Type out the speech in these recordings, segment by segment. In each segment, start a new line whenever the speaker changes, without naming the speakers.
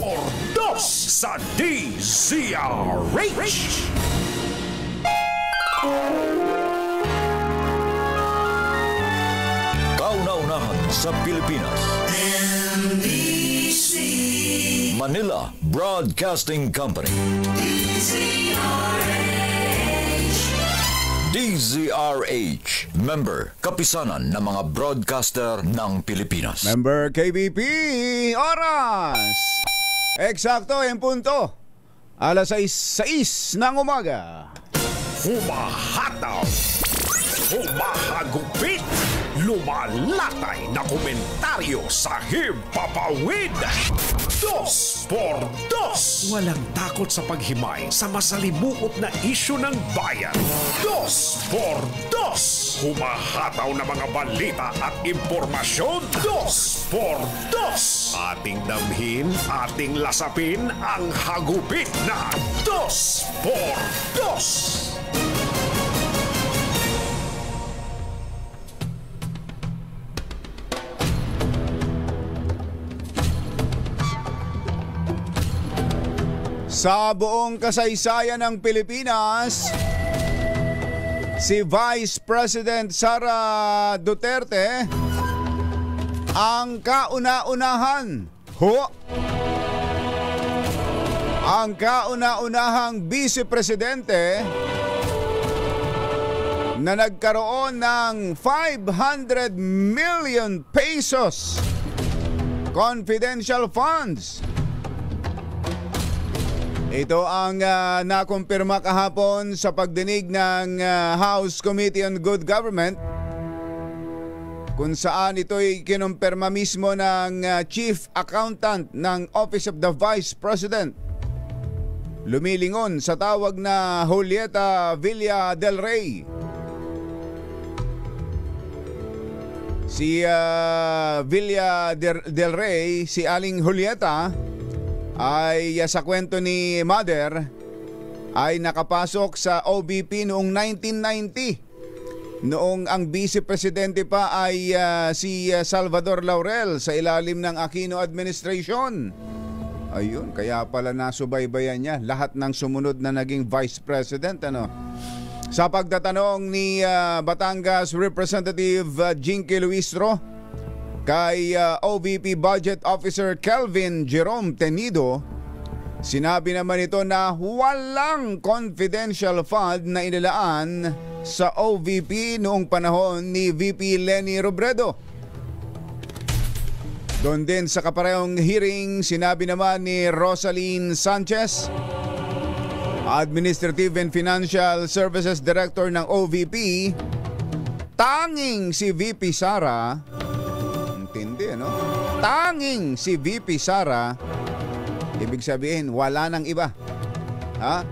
por dos sa DZRH.
Kauna-unahan sa Pilipinas.
NBC
Manila Broadcasting Company. DZRH. Member, kapisanan ng mga broadcaster ng Pilipinas.
Member KBP. Oras eksakto en punto 6:06 ng umaga.
Humahataw, humahagupit, lumalatay na komentaryo sa himpapawid. Dos por dos. Walang takot sa paghimay sa masalimuot na isyu ng bayan. Dos por dos. Humahataw na mga balita at impormasyon. Dos por dos. Ating damhin, ating lasapin ang hagupit na dos por dos.
Sa buong kasaysayan ng Pilipinas, si Vice President Sara Duterte ang kauna-unahan. Ang kauna-unahang Vice Presidente na nagkaroon ng 500 million pesos confidential funds. Ito ang nakumpirma kahapon sa pagdinig ng House Committee on Good Government, kung saan ito'y kinumpirma mismo ng Chief Accountant ng Office of the Vice President. Lumilingon sa tawag na Julieta Villa del Rey. Si Villa del Rey, si Aling Julieta, ay sa kwento ni Mother ay nakapasok sa OVP noong 1990, noong ang Vice Presidente pa ay si Salvador Laurel sa ilalim ng Aquino Administration. Ayun, kaya pala nasubaybayan niya lahat ng sumunod na naging Vice President, ano. Sa pagtatanong ni Batangas Representative Jinky Luistro kay OVP Budget Officer Kelvin Jerome Tenido, sinabi naman ito na walang confidential fund na inilaan sa OVP noong panahon ni VP Leni Robredo. Doon din sa kaparehong hearing, sinabi naman ni Rosaline Sanchez, Administrative and Financial Services Director ng OVP, tanging si VP Sara, intindi, no? Tanging si VP Sara, ibig sabihin wala nang iba. Ha?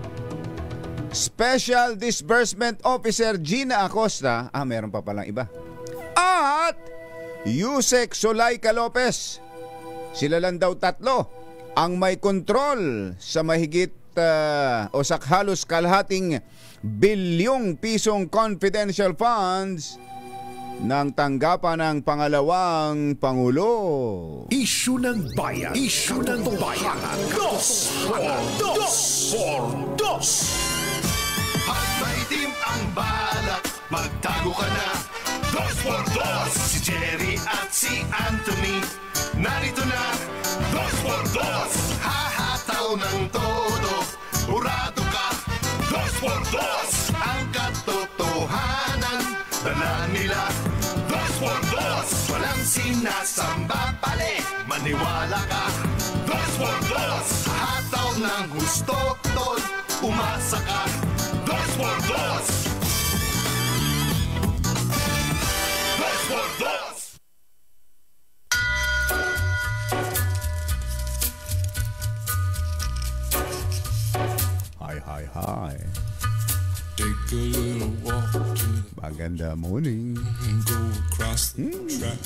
Special Disbursement Officer Gina Acosta, meron pa palang iba. At Yusek Zulaika Lopez. Sila lang daw tatlo ang may kontrol sa mahigit o sa halos kalahating bilyong pisong confidential funds ng tanggapan ng pangalawang Pangulo.
Isyu ng bayan. Isyu ng bayan. Dos por dos.
At maitim ang balak, magtago ka na. Dos por dos. Si Jerry at si Anthony, narito na. Dos por dos. Hahataw ng todo, urado ka. Dos por dos. Ang katotohanan, dala nila. Dos por dos. Walang sinasamba pali, maniwala ka. Dos por dos. Hataw ng gusto, tol, umasa ka. Dos por dos. Dos por dos.
Hi.
Take a little walk to
Maganda morning.
go across the track.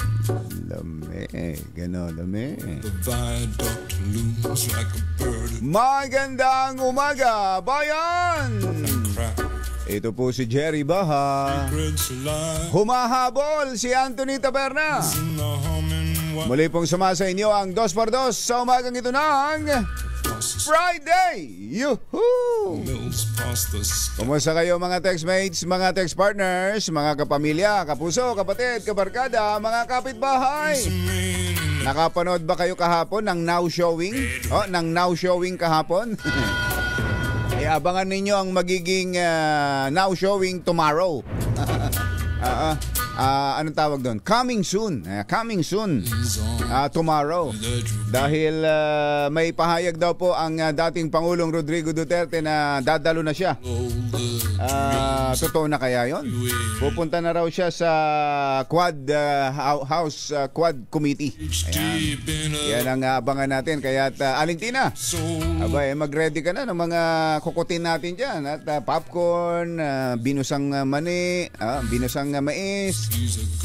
Lamig, lamig.
The viaduct looms like a bird
Magandang umaga, bayan!
crack.
Ito po si Jerry Baha.
Secrets alive
Humahabol si Anthony Taberna.
in the humming
Muli pong sumasa inyo ang 2x2 sa umagang ito ng Friday! Yuhuu!
Mills past the sky.
Kumusta kayo mga textmates, mga text partners, mga kapamilya, kapuso, kapatid, kabarkada, mga kapitbahay? Nakapanood ba kayo kahapon ng Now Showing? Ng Now Showing kahapon? Abangan ninyo ang magiging Now Showing tomorrow. Anong tawag doon? Coming soon. Coming soon. Tomorrow. Dahil may pahayag daw po ang dating Pangulong Rodrigo Duterte na dadalo na siya. Totoo na kaya yon? Pupunta na raw siya sa House Quad Committee. Ayan. Yan ang abangan natin. Kaya Aling Tina, mag-ready ka na ng mga kukutin natin dyan. At popcorn, binusang mani, binusang mais,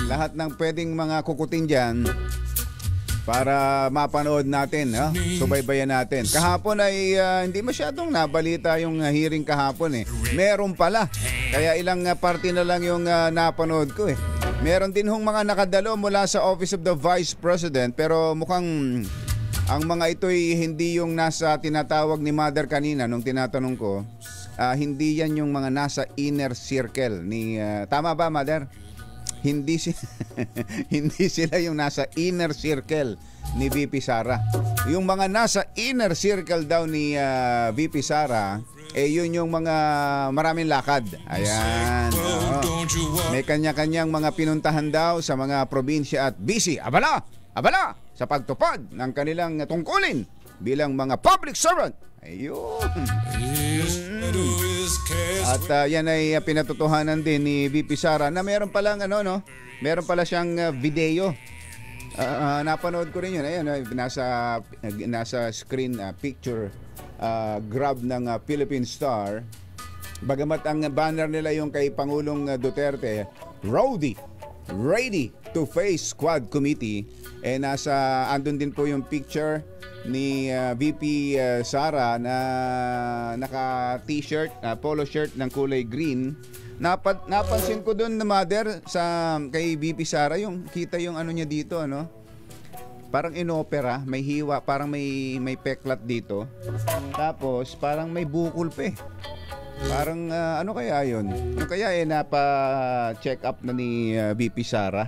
lahat ng pwedeng mga kukutin dyan para mapanood natin, subaybayan natin. Kahapon ay hindi masyadong nabalita yung hearing kahapon eh. Meron pala. Kaya ilang parte na lang yung napanood ko eh. Meron din hong mga nakadalo mula sa Office of the Vice President, pero mukhang ang mga ito'y hindi yung nasa tinatawag ni Mother kanina nung tinatanong ko. Hindi yan yung mga nasa inner circle ni tama ba, Mother? Hindi sila yung nasa inner circle ni VP Sara. Yung mga nasa inner circle daw ni VP Sara, yun yung mga maraming lakad. Ayan. May kanya-kanyang mga pinuntahan daw sa mga probinsya at busy. Abala sa pagtupad ng kanilang tungkulin bilang mga public servant. Ayun. At yan ay pinatutuhanan din ni VP Sara na meron palang meron pala siyang video. Napanood ko rin yun. Ayan, nasa screen picture grab ng Philippine Star. Bagamat ang banner nila yung kay Pangulong Duterte, ready to face Quad Committee, andun din po yung picture ni VP Sara na naka-t-shirt, polo shirt ng kulay green. Napansin ko doon na Mother kay VP Sara, yung kita yung niya dito, parang inopera, may hiwa, parang may peklat dito. Tapos parang may bukol pa eh. Parang ano kaya yun? Yung kaya napa-check up na ni VP Sara.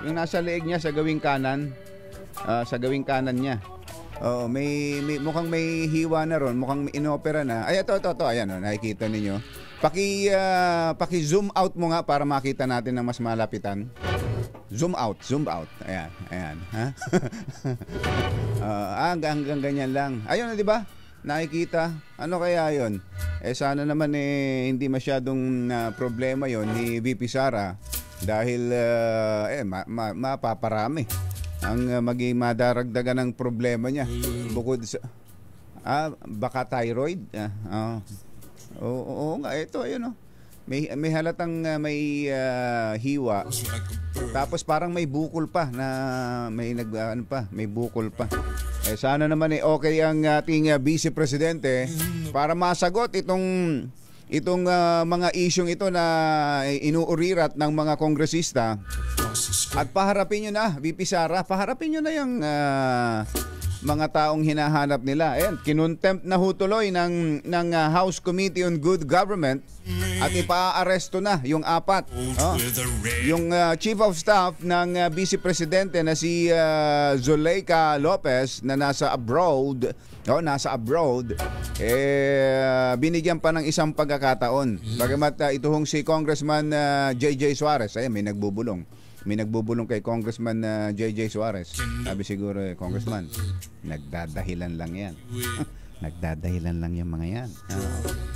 Yung nasa leeg niya sa gawing kanan, niya. May mukhang may hiwa na ron, mukhang inopera na. Ay, ito, ayan, nakikita ninyo. Paki-zoom out mo nga para makita natin ng mas malapitan. Zoom out. Ayan. Ha? Hanggang ganyan lang. Ayun na, di ba? Nakikita. Ano kaya yon? Sana naman hindi masyadong problema yon ni VP Sara dahil mapaparami ang maging madaragdagan ng problema niya. Bukod sa baka thyroid. Oo nga, ito ayun May halatang may hiwa. Tapos parang may bukol pa na may bukol pa. Sana naman okay ang ating Vice Presidente para masagot itong mga isyong ito na inuurirat ng mga kongresista. At paharapin nyo na, VP Sara, paharapin nyo na yung mga taong hinahanap nila. Ayan, kinontempt na tuloy ng House Committee on Good Government at ipaaresto na yung 4. Yung Chief of Staff ng Vice Presidente na si Zuleika Lopez na nasa abroad, binigyan pa ng isang pagkakataon. Bagamat ituhong si Congressman JJ Suarez, may nagbubulong kay Congressman JJ Suarez. Sabi siguro, Congressman, nagdadahilan lang yan. Nagdadahilan lang yung mga yan.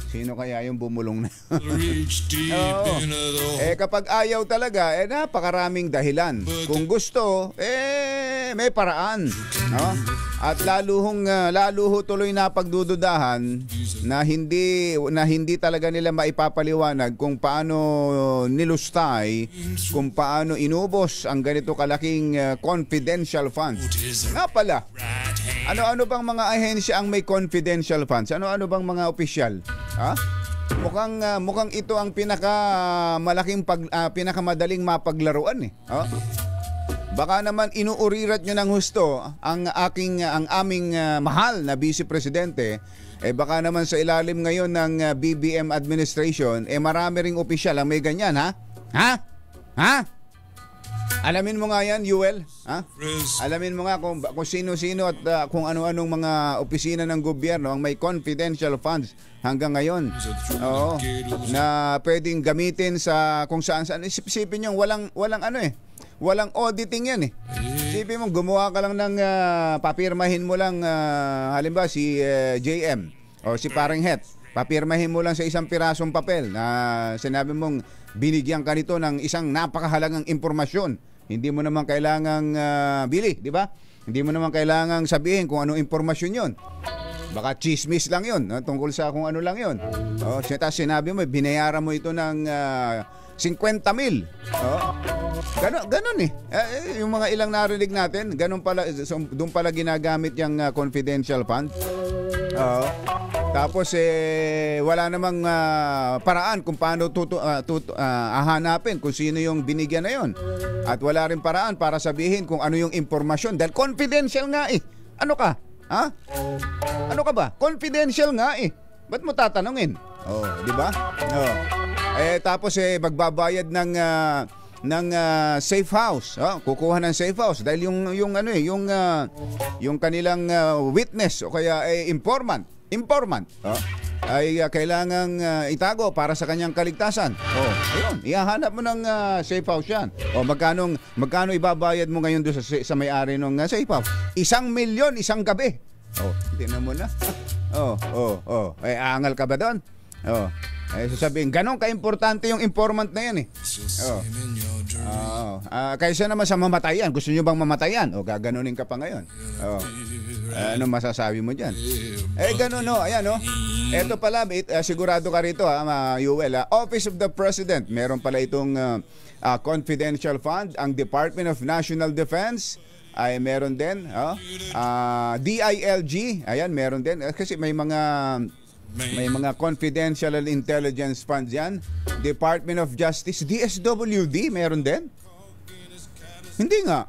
Sino kaya yung bumulong na? Kapag ayaw talaga, napakaraming dahilan. Kung gusto, may paraan. At lalo tuloy na pagdududahan na hindi talaga nila maipapaliwanag kung paano nilustay, kung paano inubos ang ganito kalaking confidential funds. Nga pala, ano bang mga ahensya ang may confidential funds? Ano bang mga opisyal? Mukhang ito ang pinakamadaling mapaglaruan . Baka naman inuurirat nyo ng husto ang aming mahal na Vice Presidente. Baka naman sa ilalim ngayon ng BBM administration, marami ring opisyal ang may ganyan, ha? Ha? Alamin mo nga yan, Yuel. Ha? Alamin mo nga kung sino-sino at kung ano-anong mga opisina ng gobyerno ang may confidential funds hanggang ngayon. Oo, na pwedeng gamitin sa kung saan-saan. Isipin nyo, walang auditing yan eh. Isipin mo, gumawa ka lang ng papirmahin mo lang, halimbawa si JM o si Parang Het. Papirmahin mo lang sa isang pirasong papel na sinabi mong binigyan ka nito ng isang napakahalagang impormasyon. Hindi mo naman kailangang bili, di ba? Hindi mo naman kailangang sabihin kung anong impormasyon yon. Baka chismis lang yon, tungkol sa kung ano lang yon. Sinabi mo, binayaran mo ito ng 50,000. Ganon eh. Yung mga ilang narinig natin, ganon pala, doon pala ginagamit yung confidential fund. Tapos wala namang paraan kung paano hahanapin kung sino yung binigyan na yon. At wala rin paraan para sabihin kung ano yung impormasyon dahil confidential nga eh. Ano ka? Ha? Ano ka ba? Confidential nga eh. Ba't mo tatanungin? Di ba? Tapos magbabayad ng safe house. Kukuha ng safe house dahil yung kanilang witness o kaya informant ay kailangang itago para sa kanyang kaligtasan. Ayun, ihahanap mo ng safe house yan. Magkano ibabayad mo ngayon doon sa may-ari ng safe house? 1 milyon, isang gabi. Tingnan mo na. Aangal ka ba doon? Sasabihin, ganon ka-importante yung informant na yan eh. Kaysa naman sa mamatayan, gusto nyo bang mamatayan? Gaganunin ka pa ngayon. Ano masasabi mo dyan? Ganon no, ayan no. Eto pala, sigurado ka rito Yuel, Office of the President, meron pala itong confidential fund. Ang Department of National Defense ay meron din. DILG, ayan, meron din. Kasi may mga confidential intelligence funds yan. Department of Justice, DSWD, meron din? Hindi nga.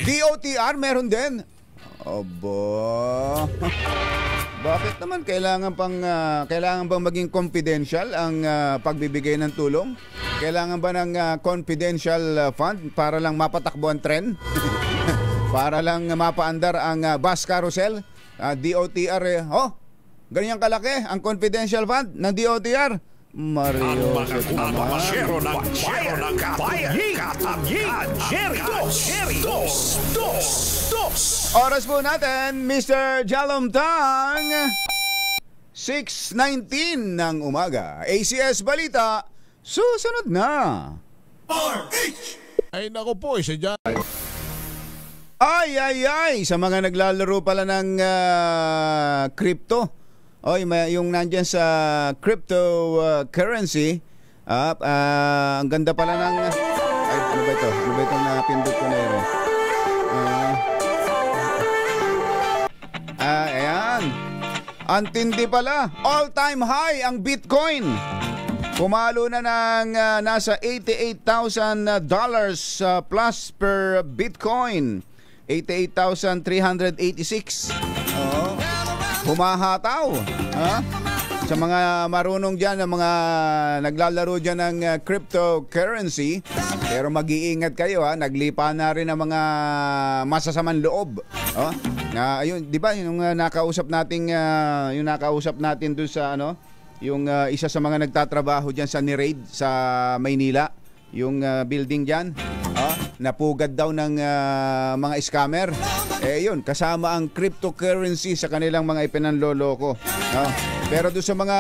DOTR, meron din? Bakit naman kailangan bang maging confidential ang pagbibigay ng tulong? Kailangan ba ng confidential fund para lang mapatakbo ang tren? Para lang mapaandar ang bus carousel? DOTR ganyan kalaki ang confidential fund ng DOTR. Mario
Ang mga shero ng
Oras po natin, Mr. Jalomtang, 6:19 ng umaga. ACS Balita, susunod na.
Ay nako po, isa dyan.
Ay, sa mga naglalaro pala ng crypto. Yung nandyan sa cryptocurrency, ang ganda pala ng... ano ba ito? Ano ba itong napindot ko na yun? Ayan. Antindi pala. All-time high ang Bitcoin. Pumalo na ng nasa $88,000 plus per Bitcoin. 88,386. Humahataw. Sa mga marunong dyan, ng mga naglalaro dyan ng cryptocurrency, pero mag-iingat kayo naglipa na rin ang mga masasamang loob. Ayun, di ba yung nakausap natin doon sa yung isa sa mga nagtatrabaho dyan sa Niraid sa Maynila, yung building dyan, napugad daw ng mga scammer. Yun, kasama ang cryptocurrency sa kanilang mga ipinanloloko. Pero doon sa mga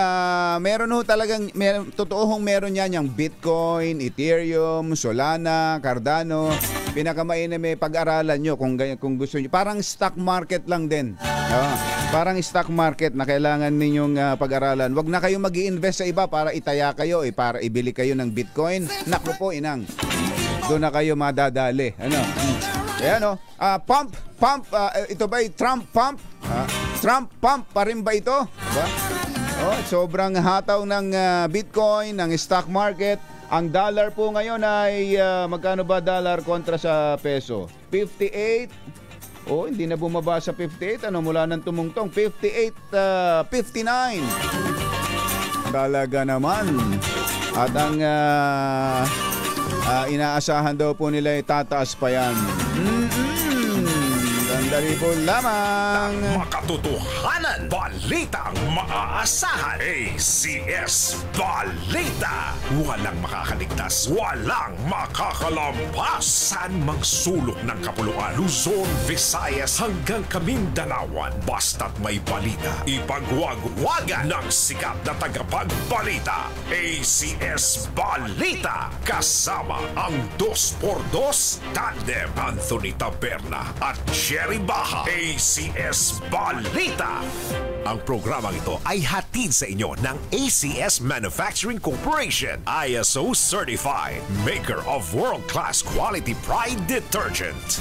totoong meron yan yung Bitcoin, Ethereum, Solana, Cardano. Pinakamainam pag-aralan nyo kung gusto nyo. Parang stock market lang din. Parang stock market na kailangan ninyong pag-aralan. Wag na kayo mag-i-invest sa iba para itaya kayo, para ibili kayo ng Bitcoin. Naku po, inang. Doon na kayo madadali. Ayan pump, ito ba Trump pump? Trump pump pa rin ba ito? Diba? Sobrang hataw ng Bitcoin, ng stock market. Ang dollar po ngayon ay magkano ba dollar kontra sa peso? 58. Oh, hindi na bumaba sa 58. Ano, mula nang tumungtong 58.59. Talaga naman. At ang inaasahan daw po nila ay tataas pa yan. Sandali po lamang.
Makatotohanan, balitang maaasahan. ACS Balita. Walang makakaligtas, walang makakalampas. Saan mang sulok ng kapuluan, Luzon, Visayas hanggang Kamindalawan. Basta't may balita, ipagwagwagan ng sikat na tagapagbalita. ACS Balita. Kasama ang 2x2 tandem Anthony Taberna at Jerry Baha. ACS Balita. Ang programang ito ay hatid sa inyo ng ACS Manufacturing Corporation, ISO Certified, maker of world-class quality Pride detergent.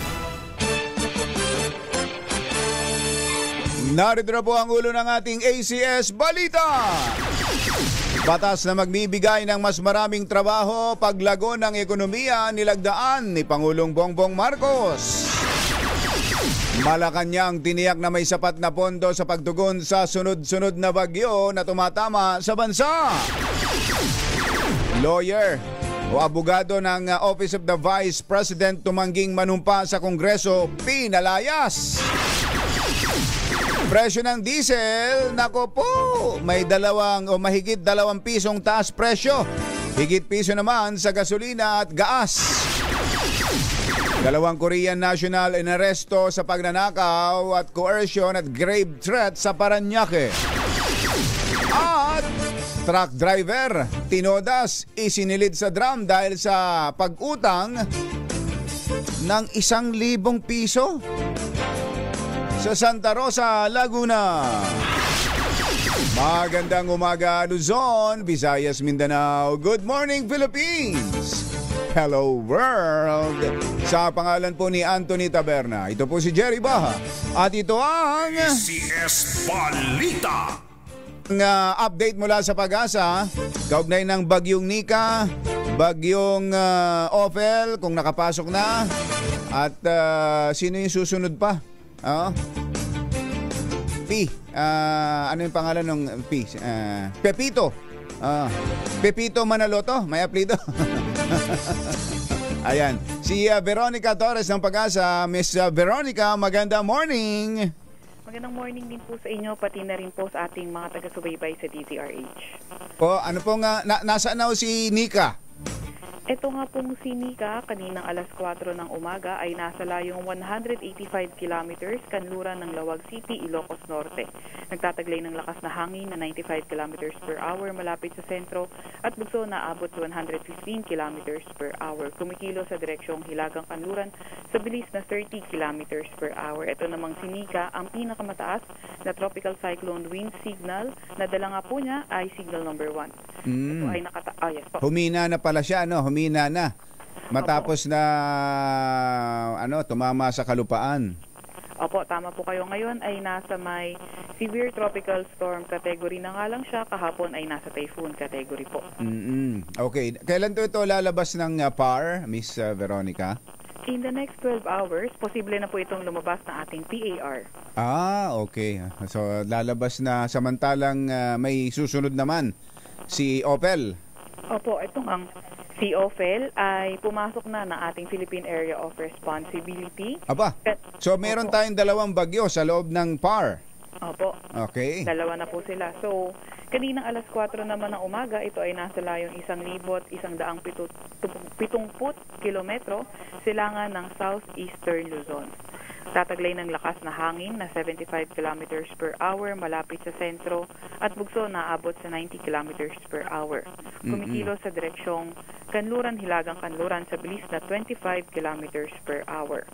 Narito na po ang ulo ng ating ACS Balita. Batas na magbibigay ng mas maraming trabaho paglago ng ekonomiya nilagdaan ni Pangulong Bongbong Marcos. Malacanang tiniyak na may sapat na pondo sa pagtugon sa sunod-sunod na bagyo na tumatama sa bansa. Lawyer o abogado ng Office of the Vice President tumangging manumpa sa Kongreso, pinalayas. Presyo ng diesel, nako po, may mahigit 2 pisong taas presyo. Higit piso naman sa gasolina at gas. 2 Korean national inaresto sa pagnanakaw at coercion at grave threat sa Parañaque. At truck driver, tinodas, isinilid sa drum dahil sa pag-utang ng 1,000 piso sa Santa Rosa, Laguna. Magandang umaga, Luzon, Visayas, Mindanao. Good morning, Philippines. Hello world! Sa pangalan po ni Anthony Taberna, ito po si Jerry Baha. At ito ang
ACS Balita.
Update mula sa Pag-asa, kaugnay ng bagyong Nika, bagyong Ophel, kung nakapasok na. At sino yung susunod pa? Ano yung pangalan ng P? Pepito. Pepito Manaloto, may apelido. Ayan, si Veronica Torres ng Pag-asa. Miss Veronica, magandang morning.
Magandang morning din po sa inyo, pati na rin po sa ating mga taga-subaybay sa DZRH.
Ano po nga, nasaan na si Nika?
Ito nga pong si Nika, kaninang alas 4 ng umaga ay nasa layong 185 kilometers kanluran ng Lawag City, Ilocos Norte. Nagtataglay ng lakas na hangin na 95 kilometers per hour malapit sa sentro at bugso na abot 115 kilometers per hour. Kumikilo sa direksyong Hilagang Kanluran sa bilis na 30 kilometers per hour. Ito namang si Nika, ang pinakamataas na tropical cyclone wind signal na dala nga po niya ay signal number 1. Ito ay yes po.
Humina na pala siya, no? Humina na. Matapos na tumama sa kalupaan.
Opo, tama po kayo. Ngayon ay nasa may severe tropical storm category na nga lang siya. Kahapon ay nasa typhoon category po.
Okay. Kailan ito lalabas ng PAR, Miss Veronica?
In the next 12 hours, posible na po itong lumabas na ating PAR.
Okay. So lalabas na, samantalang may susunod naman si Ophel.
Opo, itong ang si Ophel ay pumasok na ng ating Philippine Area of Responsibility.
Aba, so meron tayong 2 bagyo sa loob ng PAR.
Opo.
Okay.
2 na po sila. So, kaninang alas 4 naman ng umaga, ito ay nasa layong 1,170 kilometro silangan ng southeastern Luzon. Tataglay ng lakas na hangin na 75 kilometers per hour malapit sa sentro at bugso na abot sa 90 kilometers per hour. Kumikilo sa direksyong Kanluran, Hilagang Kanluran sa bilis na 25 kilometers per hour.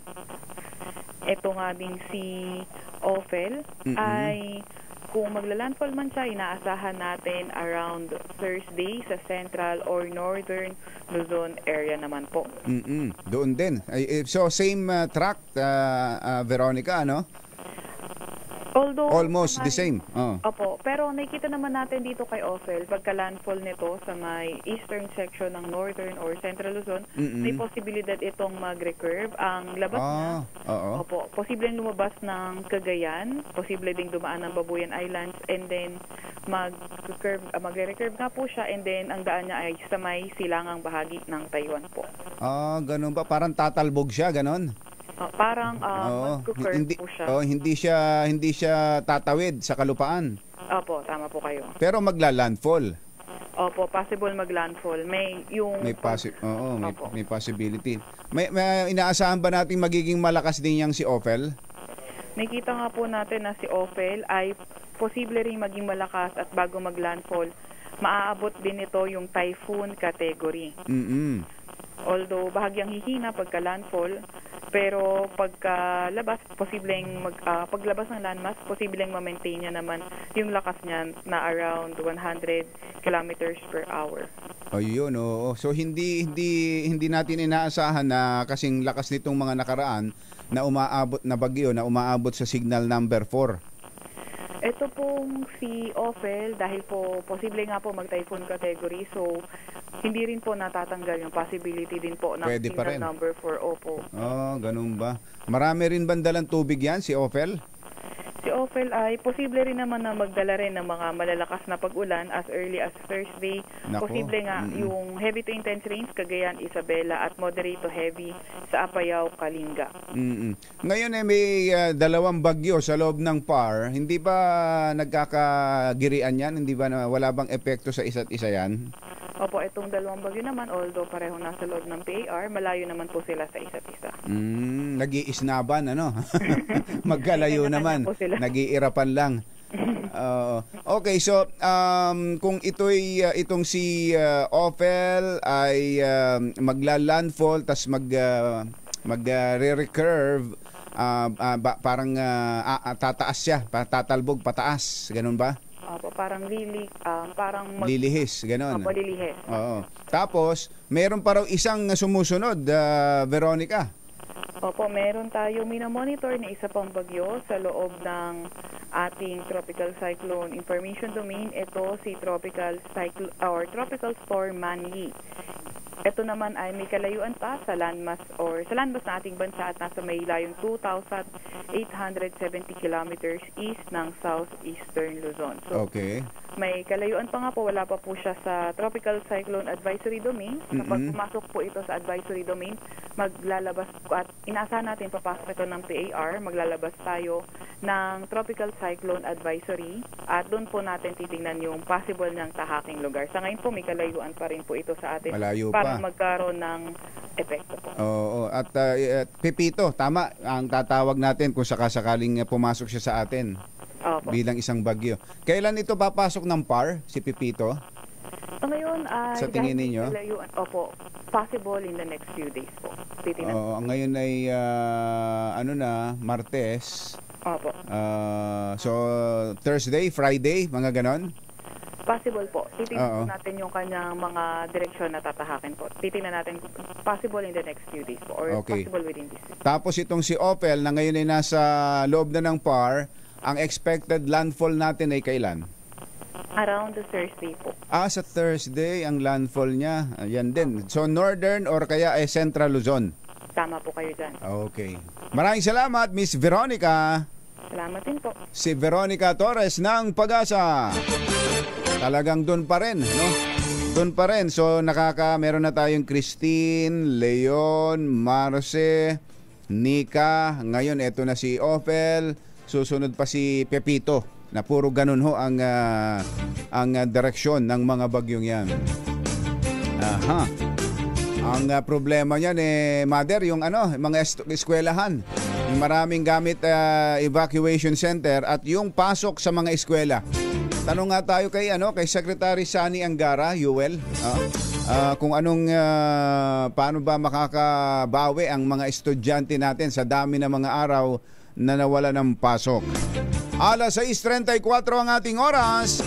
Ito nga din si Ophel ay kung maglalandfall man siya, inaasahan natin around Thursday sa central or northern Luzon area naman po.
Doon din. So same track, Veronica, ano?
Although,
Almost the
may-
same. Oh.
Opo, pero nakikita naman natin dito kay Ophel, pagka landfall nito sa may eastern section ng northern or central Luzon, may posibilidad itong mag-recurve. Ang labas niya,
Oo.
opo, posibleng lumabas ng Cagayan, posible ding dumaan ng Babuyan Islands, and then magre-recurve nga po siya, and then ang daan niya ay sa may silangang bahagi ng Taiwan po.
Ganun ba? Parang tatalbog siya, ganun?
Parang mag-curve
Hindi,
po siya.
hindi siya tatawid sa kalupaan.
Opo, tama po kayo.
Pero magla-landfall.
Opo, possible mag-landfall. May
May possibility. May inaasahan ba natin magiging malakas din yang si Ophel?
Nakita nga po natin na si Ophel ay posible ring maging malakas at bago mag-landfall, maaabot din ito yung typhoon category. Although bahagyang hihina pagka-landfall, pero pagkalabas, paglabas ng landmass, posibleng ma-maintain niya naman yung lakas niya na around 100 kilometers per hour.
Ayun, oo. So hindi natin inaasahan na kasing lakas nitong mga nakaraan na umaabot na bagyo, na umaabot sa signal number 4.
Ito pong si Ophel, dahil po posible nga po mag-typhoon category, so hindi rin po natatanggal yung possibility din po ng
Pwede pa rin.
signal number 4. Opo.
Ganun ba? Marami rin bandalang tubig yan, si Ophel?
Si Ophel ay posible rin naman na magdala rin ng mga malalakas na pag-ulan as early as Thursday.
Nako.
Posible nga yung heavy to intense rains, Cagayan, Isabela, at moderate to heavy sa Apayao, Kalinga.
Ngayon may dalawang bagyo sa loob ng PAR. Hindi ba nagkakagirian yan? Hindi ba wala bang epekto sa isa't isa yan?
Opo, itong dalawang bagyo naman, although pareho nasa loob ng PAR, malayo naman po sila sa isa't isa.
Nag-iisnaban, ano? Magkalayo naman. Nag-iirapan lang. Okay, so kung itong si Ophel ay magla-landfall tas magre-recurve, parang tataas siya, tatalbog pataas, ganun ba?
Parang
lilihis, gano'n.
Lilihis.
Oo. Tapos, meron pa raw isang sumusunod, Veronica.
Opo, meron tayo minomonitor na isa pang bagyo sa loob ng ating Tropical Cyclone Information Domain. Ito si Tropical Storm Manny. Ito naman ay may kalayuan pa sa landmass ng ating bansa at nasa may layong 2,870 kilometers east ng southeastern Luzon. So,
okay.
May kalayuan pa nga po, wala pa po siya sa Tropical Cyclone Advisory Domain. Kapag pumasok po ito sa Advisory Domain, maglalabas at inaasahan natin papasok ito ng PAR, maglalabas tayo ng Tropical Cyclone Advisory at doon po natin titingnan yung possible niyang tahaking lugar. Sa ngayon po, may kalayuan pa rin po ito sa atin.
Malayo
para
pa.
magkaroon ng epekto po.
Oo, at Pepito, tama ang tatawag natin kung sakasakaling pumasok siya sa atin.
Opo.
Bilang isang bagyo. Kailan ito papasok ng PAR, si Pepito?
So ngayon ay
Sa tingin
dahil
ninyo?
kalayuan, opo, possible in the next few days po. Titingnan.
Oo, ngayon ay Martes.
Opo.
So Thursday, Friday, mga ganon?
Possible po.
Oo.
Titingnan natin yung kanyang mga direksyon na tatahakin po. Titingnan natin possible in the next few days po or
Okay.
possible within this week.
Tapos itong si Ophel na ngayon ay nasa loob na ng PAR, ang expected landfall natin ay kailan?
Around the Thursday po.
Sa Thursday ang landfall niya. Ayan din. So northern or kaya ay central Luzon.
Tama po kayo dyan.
Okay. Maraming salamat, Miss Veronica.
Salamat din po.
Si Veronica Torres ng Pag-asa. Talagang doon pa rin, no? Doon pa rin. So meron na tayong Christine, Leon, Marce, Nika. Ngayon eto na si Ophel. Susunod pa si Pepito na puro ganun ho ang direksyon ng mga bagyong yan. Aha. Ang problema niyan Mother, yung mga eskwelahan. Yung maraming gamit evacuation center at yung pasok sa mga eskwela. Tanong nga tayo kay Secretary Sani Angara, Yuel, kung paano ba makakabawi ang mga estudyante natin sa dami ng mga araw na nawala ng pasok. 6:34 ang ating oras.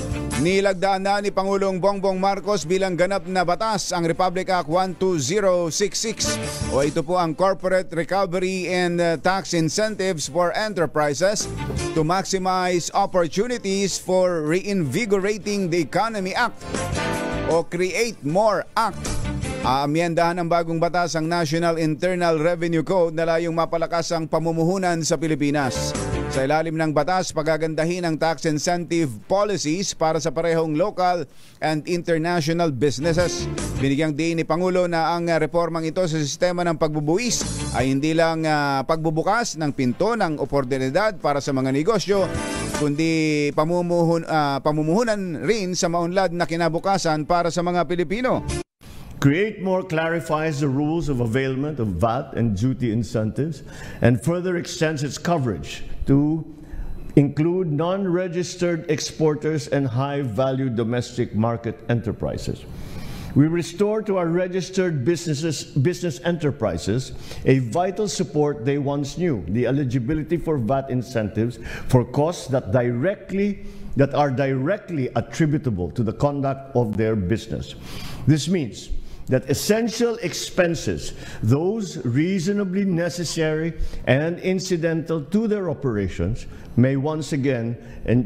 Nilagdaan na ni Pangulong Bongbong Marcos bilang ganap na batas ang Republic Act 12066 o ito po ang Corporate Recovery and Tax Incentives for Enterprises to Maximize Opportunities for Reinvigorating the Economy Act o Create More Act. Aamyendahan ng bagong batas ang National Internal Revenue Code na layong mapalakas ang pamumuhunan sa Pilipinas. Sa ilalim ng batas, pagagandahin ang tax incentive policies para sa parehong local and international businesses. Binigyang diin ni Pangulo na ang reformang ito sa sistema ng pagbubuwis ay hindi lang pagbubukas ng pinto ng oportunidad para sa mga negosyo, kundi pamumuhunan rin sa maunlad na kinabukasan para sa mga Pilipino.
Create More clarifies the rules of availment of VAT and duty incentives and further extends its coverage to include non-registered exporters and high-value domestic market enterprises. We restore to our registered business enterprises a vital support they once knew, the eligibility for VAT incentives for costs that are directly attributable to the conduct of their business. This means that essential expenses, those reasonably necessary and incidental to their operations, may once again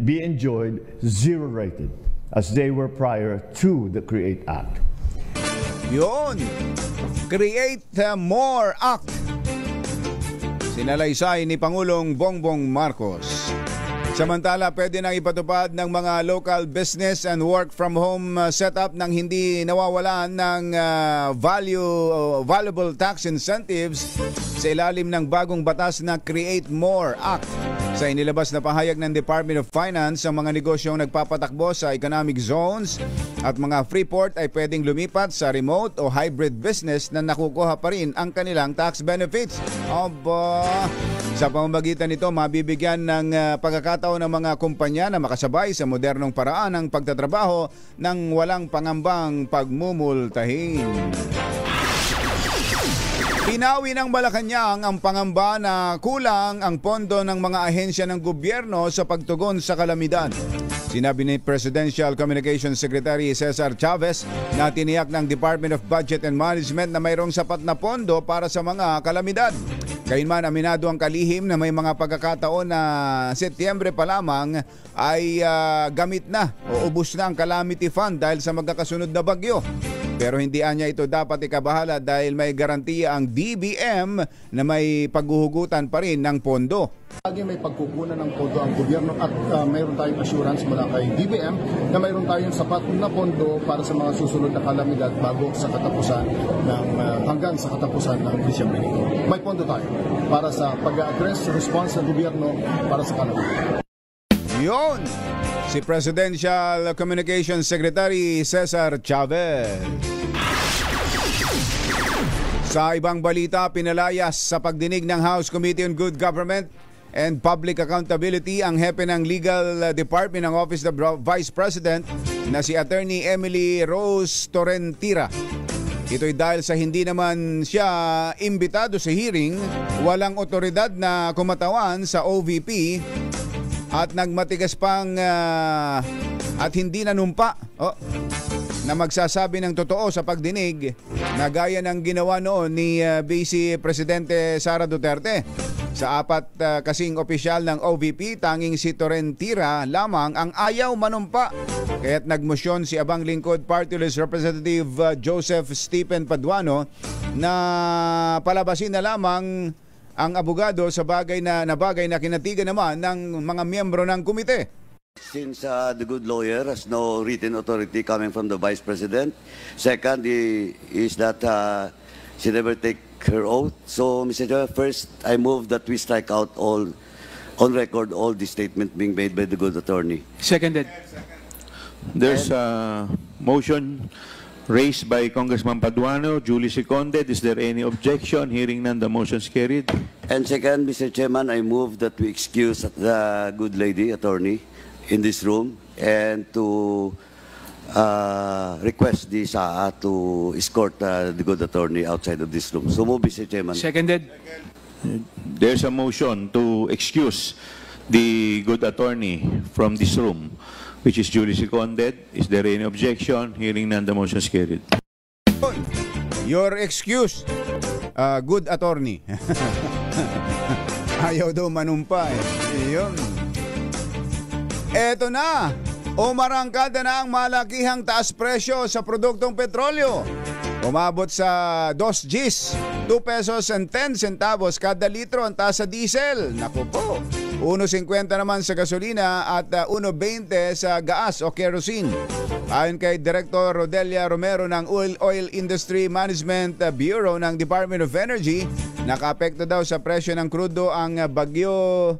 be enjoyed zero-rated as they were prior to the CREATE Act.
Yun! Create More Act. Sinalaysay ni Pangulong Bongbong Marcos. Samantala, pwede nang ipatupad ng mga local business and work from home setup nang hindi nawawalan ng valuable tax incentives sa ilalim ng bagong batas na Create More Act. Sa inilabas na pahayag ng Department of Finance, ang mga negosyong nagpapatakbo sa economic zones at mga free port ay pwedeng lumipat sa remote o hybrid business na nakukuha pa rin ang kanilang tax benefits. Sa pamamagitan nito, mabibigyan ng pagkakataon ng mga kumpanya na makasabay sa modernong paraan ng pagtatrabaho ng walang pangambang pagmumultahin. Pinawi ng Malacanang ang pangamba na kulang ang pondo ng mga ahensya ng gobyerno sa pagtugon sa kalamidad. Sinabi ni Presidential Communications Secretary Cesar Chavez na tiniyak ng Department of Budget and Management na mayroong sapat na pondo para sa mga kalamidad. Gayunman, aminado ang kalihim na may mga pagkakataon na Setyembre pa lamang ay gamit na o ubos na ang calamity fund dahil sa magkakasunod na bagyo. Pero hindi anya ito dapat ikabahala dahil may garantiya ang DBM na may paghuhugutan pa rin ng pondo.
Lagi may pagkukunan ng pondo ang gobyerno at mayroon tayong assurance mula kay DBM na mayroon tayong sapat na pondo para sa mga susunod na kalamidad bago sa katapusan ng hanggang sa katapusan ng Disyembre nito. May pondo tayo para sa pag-address response ng gobyerno para sa kalamidad.
Yun! Si Presidential Communications Secretary Cesar Chavez. Sa ibang balita, pinalayas sa pagdinig ng House Committee on Good Government and Public Accountability ang hepe ng Legal Department ng Office of the Vice President na si Attorney Emily Rose Torrentira. Ito'y dahil sa hindi naman siya imbitado sa hearing, walang otoridad na kumatawan sa OVP at nagmatigas pang at hindi nanumpa na magsasabi ng totoo sa pagdinig na gaya ng ginawa noon ni Vice Presidente Sara Duterte. Sa apat kasing opisyal ng OVP, tanging si Torrentira lamang ang ayaw manumpa. Kaya't nagmosyon si Abang Lingkod Party List Representative Joseph Stephen Paduano na palabasin na lamang ang abogado sa bagay na kinatigan naman ng mga miyembro ng komite.
Since the good lawyer has no written authority coming from the Vice President. Second is that she never take her oath. So, Mr. Chair, first, I move that we strike out on record all the statement being made by the good attorney.
Seconded. There's a motion raised by Congressman Paduano, duly seconded. Is there any objection? Hearing none, the motion is carried.
And second, Mr. Chairman, I move that we excuse the good lady attorney in this room and to request the SAA to escort the good attorney outside of this room. So move, Mr. Chairman.
Seconded. There's a motion to excuse the good attorney from this room. which is duly seconded. Is there any objection? Hearing none, the motion is carried.
Your excuse, good attorney. Ayaw daw manumpa eh. Yun. Eto na, umarangkada na ang malakihang taas presyo sa produktong petrolyo. Umabot sa 2 Gs, 2 pesos and 10 centavos kada litro ang taas sa diesel. Naku po. 1.50 naman sa gasolina at 1.20 sa gas o kerosene. Ayon kay Director Rodelia Romero ng Oil Industry Management Bureau ng Department of Energy, nakaapekto daw sa presyo ng krudo ang bagyo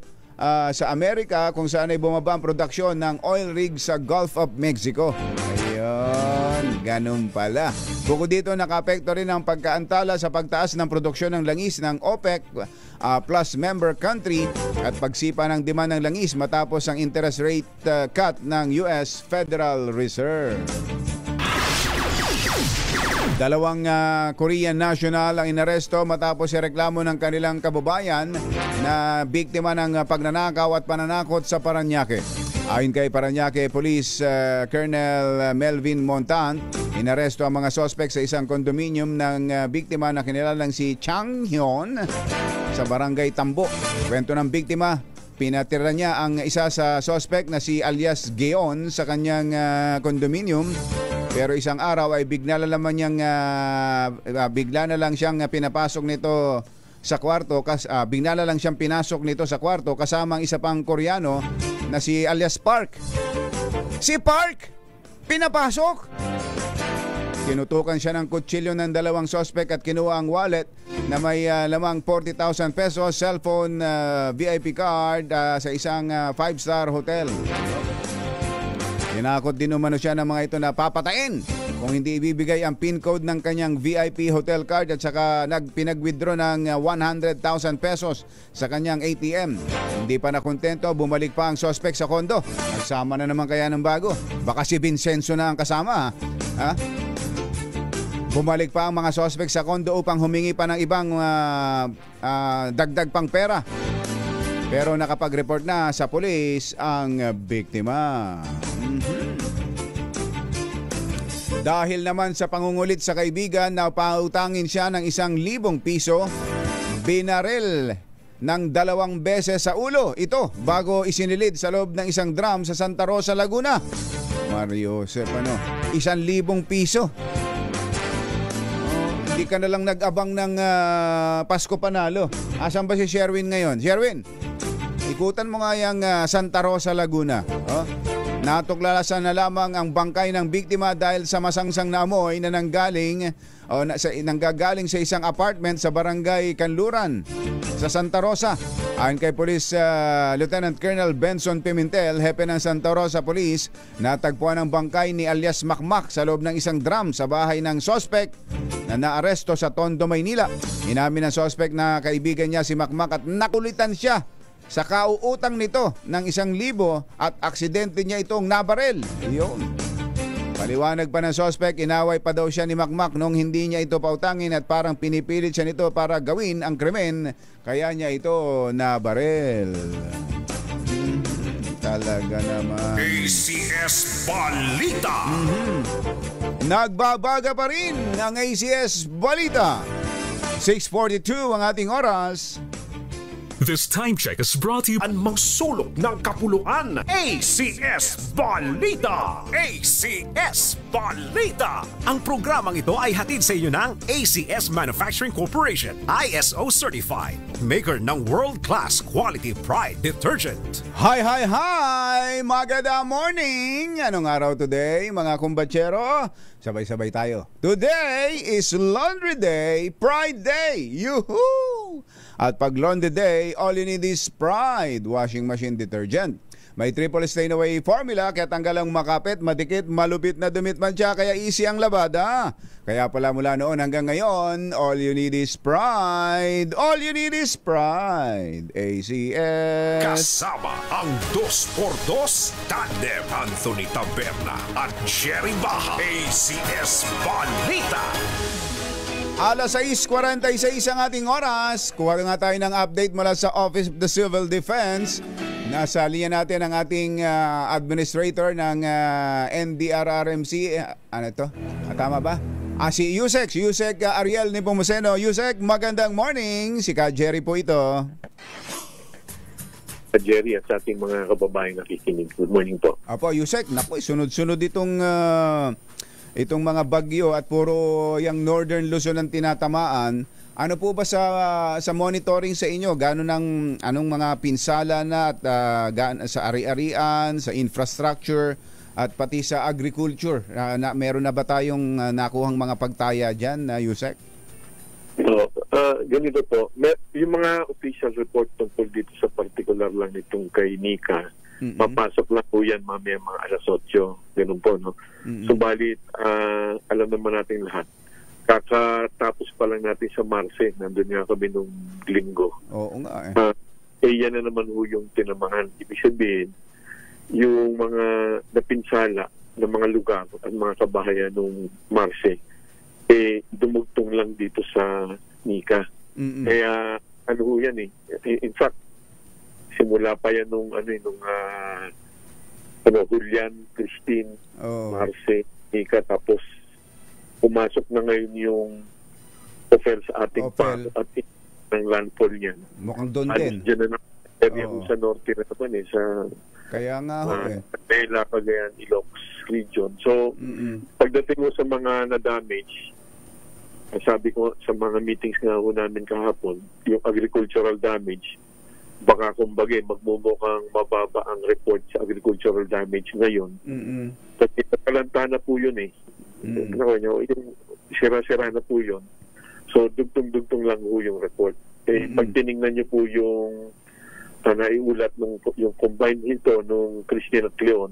sa Amerika kung saan ay bumaba ang produksyon ng oil rig sa Gulf of Mexico. Ayun, ganun pala. Bukod dito, nakaapekto rin ang pagkaantala sa pagtaas ng produksyon ng langis ng OPEC plus member country at pagsipa ng demand ng langis matapos ang interest rate cut ng US Federal Reserve. Dalawang Korean national ang inaresto matapos ireklamo ng kanilang kababayan na biktima ng pagnanakaw at pananakot sa Parañaque. Ayon kay Parañaque Police Colonel Melvin Montant, inaresto ang mga sospek sa isang kondominium ng biktima na kinilalang si Chang Hyun sa barangay Tambo. Kwento ng biktima, pinatira niya ang isa sa sospek na si alias Geon sa kanyang kondominium. Pero isang araw ay bigla na lang siyang pinapasok nito sa kwarto, bigla na lang siyang pinasok nito sa kwarto kasama ang isa pang Koreano na si alias Park. Si Park pinapasok. Tinutukan siya ng kutsilyo ng dalawang sospek at kinuha ang wallet na may lamang 40,000 pesos, cellphone, VIP card sa isang 5-star hotel. Tinakot din umano siya ng mga ito na papatayin kung hindi ibibigay ang PIN code ng kanyang VIP hotel card at saka pinag-withdraw ng 100,000 pesos sa kanyang ATM. Hindi pa nakontento, bumalik pa ang suspect sa kondo. Nagsama na naman kaya ng bago. Baka si Vincenzo na ang kasama, ha? Bumalik pa ang mga suspect sa kondo upang humingi pa ng ibang dagdag pang pera. Pero nakapag-report na sa pulis ang biktima. Dahil naman sa pangungulit sa kaibigan na pautangin siya ng 1,000 piso, binaril ng 2 beses sa ulo. Ito bago isinilid sa loob ng isang drum sa Santa Rosa, Laguna. Mario Joseph, 1,000 piso. Hindi ka na lang nag-abang ng Pasko Panalo. Asan ba si Sherwin ngayon? Sherwin, ikutan mo nga yung Santa Rosa, Laguna. Natuklalasan na lamang ang bangkay ng biktima dahil sa masangsang na amoy na nanggagaling sa isang apartment sa barangay Kanluran sa Santa Rosa. Ayon kay Police Lieutenant Colonel Benson Pimentel, hepe ng Santa Rosa Police, natagpuan ang bangkay ni alias Makmak sa loob ng isang drum sa bahay ng sospek na naaresto sa Tondo, Maynila. Inamin ng sospek na kaibigan niya si Makmak at nakulitan siya sa kauutang nito ng 1,000 at aksidente niya itong nabarel. Iyon. Paliwanag pa ng sospek, inaway pa daw siya ni Makmak nung hindi niya ito pautangin at parang pinipilit siya nito para gawin ang krimen, kaya niya ito nabarel. Talaga naman.
ACS Balita.
Nagbabaga pa rin ang ACS Balita. 6:42 ang ating oras.
This time check is brought to you ang magsulok ng kapuluan. ACS Balita! ACS Balita! Ang programang ito ay hatid sa inyo ng ACS Manufacturing Corporation, ISO Certified, maker ng world-class quality Pride detergent.
Hi! Magandang morning! Anong araw today, mga kumbatsero? Sabay-sabay tayo. Today is Laundry Day, Pride Day! Yuhuu! At pag Laundry Day, all you need is Pride washing machine detergent. May triple stain away formula kaya tanggal ang makapit, madikit, malupit na dumit man siya, kaya easy ang labada. Kaya pala mula noon hanggang ngayon, all you need is Pride. All you need is Pride. ACS.
Kasama ang 2x2 tandem Anthony Taberna at Jerry Baha. ACS Balita.
Alas 6:46 ang ating oras. Kuha nga tayo ng update mula sa Office of the Civil Defense. Nasa linya natin ang ating administrator ng NDRRMC. Ano ito? Tama ba? Si Yusek Ariel Nepomuceno. Yusek, magandang morning. Si Ka Jerry po ito.
Jerry at sa ating mga kababaeng nakikinig. Good morning po.
Apo, Yusek, naku, sunod-sunod itong mga bagyo at puro yung Northern Luzon ang tinatamaan. Ano po ba sa monitoring sa inyo? Anong mga pinsala na at sa ari-arian, sa infrastructure at pati sa agriculture? Meron na ba tayong nakuhang mga pagtaya dyan, Yusek?
Ganito po. Yung mga official report tungkol dito sa particular lang itong kay Nika, papasok lang po yan mamaya mga alas 8. Ganun po, no? Subalit, alam naman natin lahat. Kakatapos pa lang natin sa Marse, nandun nga kami nung linggo.
Oo nga
yan na naman ho yung tinamahan. Ibig sabihin, yung mga napinsala ng mga lugar at mga kabahayan nung Marse, dumugtong lang dito sa Nika. Kaya, ano ho yan In fact, simula pa yan nung Julian, Christine, Marse, Nika, tapos pumasok na ngayon yung offer sa ating path at ng landfall niyan.
Mukhang doon din.
Diyan na area sa norte na naman sa
kaya nga
Manila, Cagayan, Ilocos region. So, pagdating mo sa mga na-damage, sabi ko sa mga meetings nga ho namin kahapon, yung agricultural damage, baka kumbaga magmumukhang mababa ang report sa agricultural damage ngayon. Kasi nakalanta na po yun yung sira-sira na po yun. So, dugtong-dugtong lang po yung report. Pag tinignan nyo po yung naiulat yung combined hito nung Christine at Leon,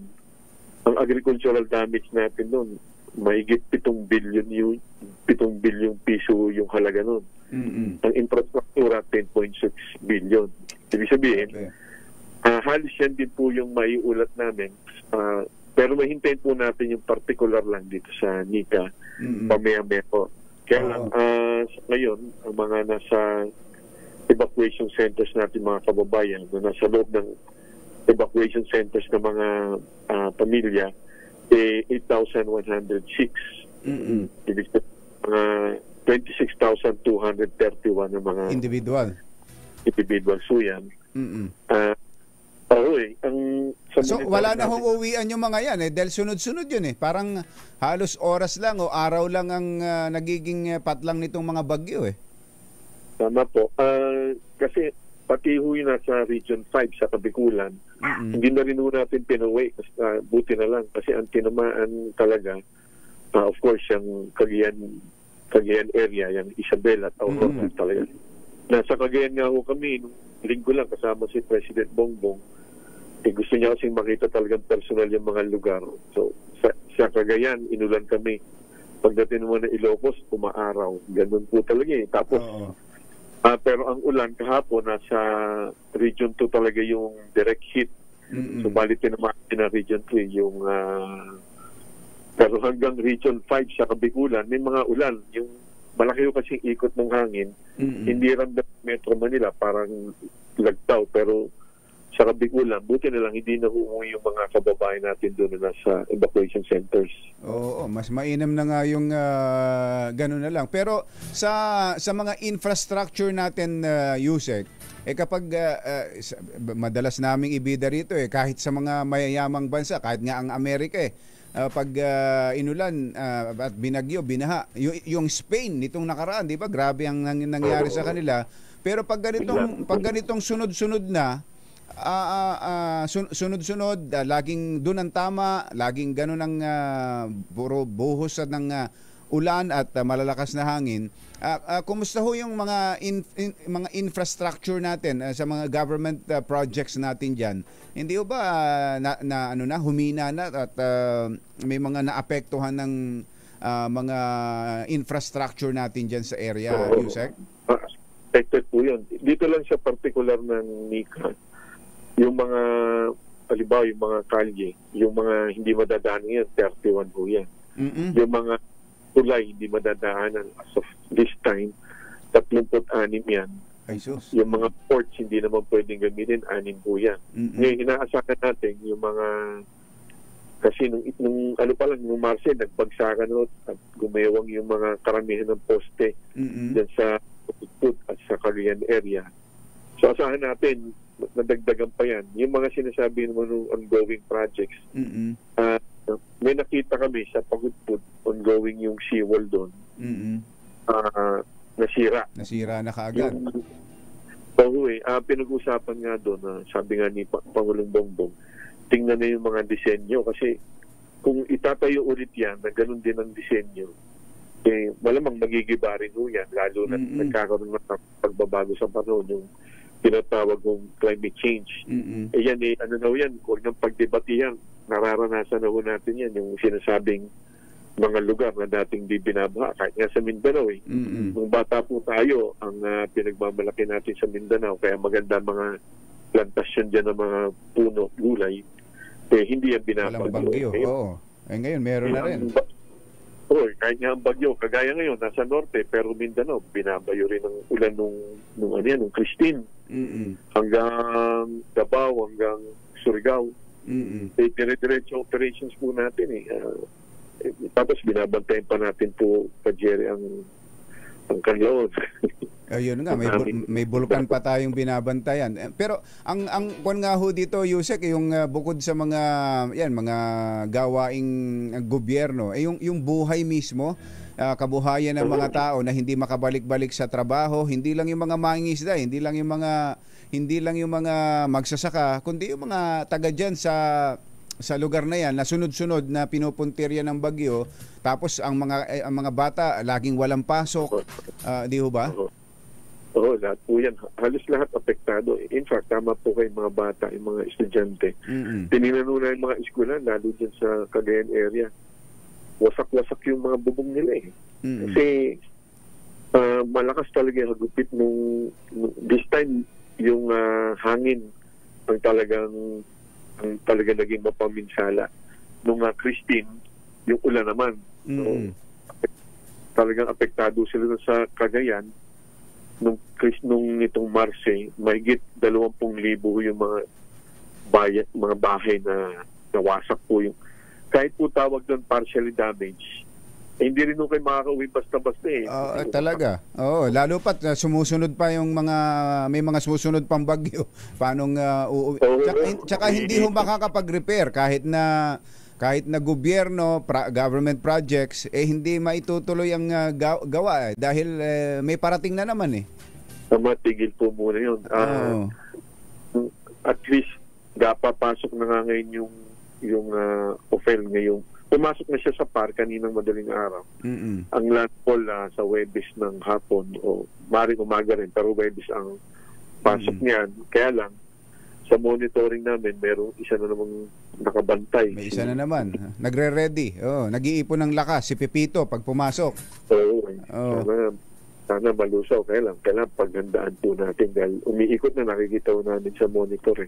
ang agricultural damage natin nun, mahigit 7 billion piso yung halaga nun. Ang infrastruktura, 10.6 billion. Ibig sabihin, halos yan din po yung maiulat namin. Pero mahintayin po natin yung particular lang dito sa Nika, pamaya-maya po. Kaya lang, ngayon, ang mga nasa evacuation centers natin, mga kababayan, na nasa loob ng evacuation centers ng mga pamilya, 8,106. Ibig sabihin, 26,231 ng mga
individual.
So yan. So
wala na hong uwian yung mga yan dahil sunod-sunod yun Parang halos oras lang o araw lang ang nagiging patlang nitong mga bagyo
Tama po. Kasi pati ho yun nasa Region 5 sa Kabikulan, hindi na rin ho natin pinuwi. Buti na lang kasi ang tinamaan talaga, of course, yung Cagayan area, yung Isabela at Aurora talaga. Nasa Cagayan nga ho kami, linggo lang kasama si President Bongbong. Gusto niya kasing makita talagang personal yung mga lugar. So, sa Cagayan, inulan kami. Pagdating naman ng Ilocos, umaaraw. Ganun po talaga Tapos, pero ang ulan kahapon, nasa Region 2 talaga yung direct hit. So, balik naman na Region 3 yung... pero hanggang Region 5 sa Kabikulan, may mga ulan. Yung malaki yung kasing ikot ng hangin. Hindi ramdam Metro Manila, parang lagtaw. Pero sa Kabikulan, buti na lang hindi na umuwi yung mga kababayan natin doon na nasa evacuation centers.
Oo, mas mainam na nga yung gano'n na lang. Pero sa mga infrastructure natin, Yusek, kapag madalas naming ibida rito kahit sa mga mayayamang bansa, kahit nga ang Amerika pag inulan at binagyo, binaha. Yung Spain nitong nakaraan, 'di ba? Grabe ang nangyari sa kanila. Pero pag ganitong sunod-sunod na sunod-sunod, laging doon ang tama, laging ganun ang puro buhos ng ulan at malalakas na hangin. Kumusta ho yung mga infrastructure natin sa mga government projects natin diyan? Hindi ho ba humina na at may mga naapektuhan ng mga infrastructure natin diyan sa area, Yusek?
Affected po yun. Dito lang sa particular ng Nika, yung mga halimbawa yung mga kalye, yung mga hindi madadaanan yan, 31 po yan. Yung mga tulay hindi madadaanan as of this time, 36 yan.
Ay, sus.
Yung mga ports hindi naman pwedeng gamitin, 6 po yan. Ngayon, inaasahan natin yung mga, kasi nung ano pa lang, nung Marse, nagbagsakan at gumewang yung mga karamihan ng poste dyan sa Putput at sa Cagayan area. So asahan natin, nadagdagan pa yan. Yung mga sinasabi naman ng ongoing projects, may nakita kami sa Pagudpud, ongoing yung seawall doon, nasira.
Nasira na kaagad.
Pinag-usapan nga doon, sabi nga ni Pangulong Bongbong, tingnan na yung mga disenyo kasi kung itatayo ulit yan na ganun din ang disenyo, malamang magigiba rin ho yan, lalo na nagkakaroon ng pagbabago sa panahon, yung tinatawag kong climate change. Yan huwag nang pagdebatihan, nararanasan na ho natin yan, yung sinasabing mga lugar na dating di binabaha, kahit nga sa Mindanao Nung bata po tayo, ang pinagmamalaki natin sa Mindanao, kaya maganda mga plantasyon dyan ng mga puno, gulay, hindi yan binabagyo.
Walang bagyo, oo. Ngayon, meron na rin.
Kahit nga ang bagyo, kagaya ngayon, nasa norte, pero Mindanao, binabayo rin ng ulan nung Christine. Hanggang Davao, hanggang Surigao. Dire-diretso operations po natin tapos binabantayan pa natin po Jerry ang Canlaon.
Ayun nga, may bulkan pa tayong binabantayan. Pero ang kung nga ho dito, Yusek, yung bukod sa mga gawaing gobyerno, yung buhay mismo, kabuhayan ng mga tao na hindi makabalik-balik sa trabaho, hindi lang yung mga mangingisda, hindi lang yung mga magsasaka, kundi yung mga taga diyan sa lugar na yan, na sunod-sunod na pinupuntirya ng bagyo, tapos ang mga bata laging walang pasok, di ho ba?
Oo, lahat po yan. Halos lahat apektado. In fact, tama po kayo mga bata, yung mga estudyante. Tinignan na yung mga eskwela, lalo dyan sa Cagayan area. Wasak-wasak yung mga bubong nila Kasi malakas talaga yung hagupit nung this time yung hangin ang talagang naging mapaminsala. Nung Christine, yung ulan naman. So, talagang apektado sila sa Cagayan. Nung itong Marse, mahigit 20,000 yung mga bahay na nawasak po yung. Kahit po tawag doon partially damaged, hindi rin kayo makakauwi basta-basta
Talaga. Oo, lalo pat sumusunod pa yung may mga susunod pang bagyo. Paanong uuwi? Tsaka hindi ho makakapag-repair kahit na gobyerno, government projects, hindi maitutuloy ang gawa dahil may parating na naman
Matigil po muna yun. At least, papasok na nga ngayon yung Ophel ngayong. Pumasok na siya sa par kaninang madaling araw. Ang landfall sa Webis ng hapon o maring umaga rin, pero Webis ang pasok niyan. Kaya lang, sa monitoring namin, merong isa na namang nakabantay.
May isa na naman. Nagre-ready. Nag-iipon ng lakas si Pepito pag pumasok.
Sana malusaw. Kailangan paghandaan po natin dahil umiikot na nakikita namin sa monitor.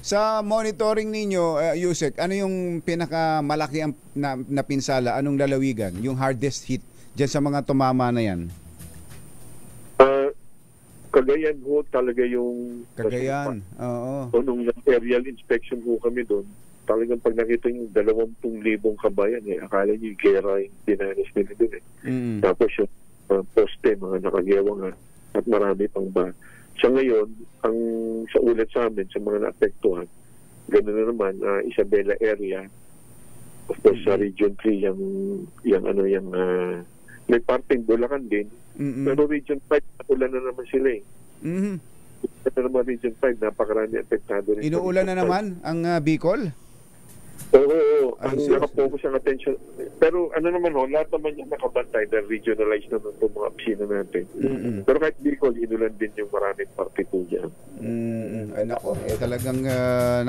Sa monitoring ninyo, Yusek, ano yung pinakamalaki na pinsala? Anong lalawigan? Yung hardest hit dyan sa mga tumama na yan?
Cagayan ho talaga yung
Cagayan.
Nung aerial inspection ho kami doon, talagang pag nakita yung 20,000 kabayan, akala nyo yung gera yung dinanis nila doon Tapos yung poste, mga nakagewang at marami pang ba. Sa ngayon, sa ulat sa amin, sa mga naapektuhan, gano'n na naman, Isabela area, of course, sa Region 3, may parteng Bulacan din, pero Region 5, ulan na naman sila Ito naman Region 5, napakarami apektado rin.
Inuulan na naman ang Bicol?
Oo, ang nakapokus ang attention. Pero naman lahat naman yung nakabantay dahil regionalized naman itong mga opisina natin. Pero kahit Bicol, inulan din yung maraming parte po dyan.
Talagang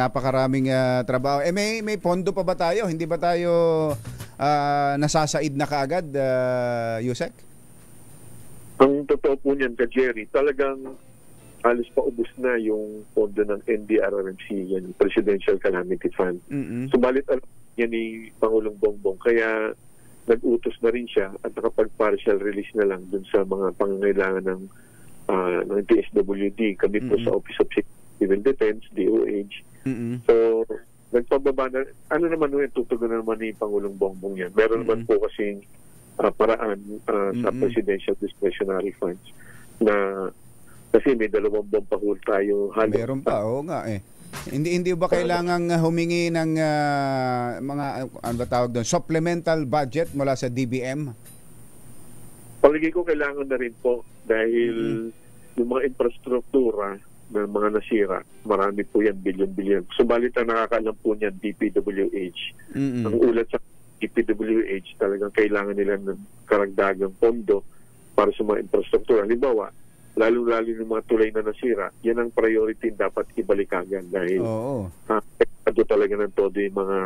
napakaraming trabaho. May pondo pa ba tayo? Hindi ba tayo nasasaid na kaagad, Yusek?
Ang totoo po niyan, Jerry, talagang halos paubos na yung pondo ng NDRRMC, yan, Presidential Calamity Fund. Subalit alam niya ni Pangulong Bongbong, kaya nag-utos na rin siya at nakapag-partial release na lang dun sa mga pangangailangan ng ng DSWD, kami po sa Office of Civil Defense, DOH. So, nagpababa na, ano naman yung tutugunan naman ni Pangulong Bongbong yan. Meron naman po kasing paraan sa Presidential Discretionary Funds na kasi may 2 buwan pa ho tayo halo.
Meron pa, oo nga eh. Hindi ba kailangang humingi ng mga ano ba tawag doon, supplemental budget mula sa DBM?
Palagi ko kailangan na rin po dahil yung mga infrastruktura ng mga nasira, marami po yan, bilyon-bilyon. Subalit ang nakakaalam po niyan, DPWH. Ang ulat sa DPWH, talagang kailangan nila ng karagdagang pondo para sa mga infrastruktura. Halimbawa, lalo-lalo yung mga tulay na nasira, yan ang priority dapat ibalik agad dahil ito talaga ng todo yung mga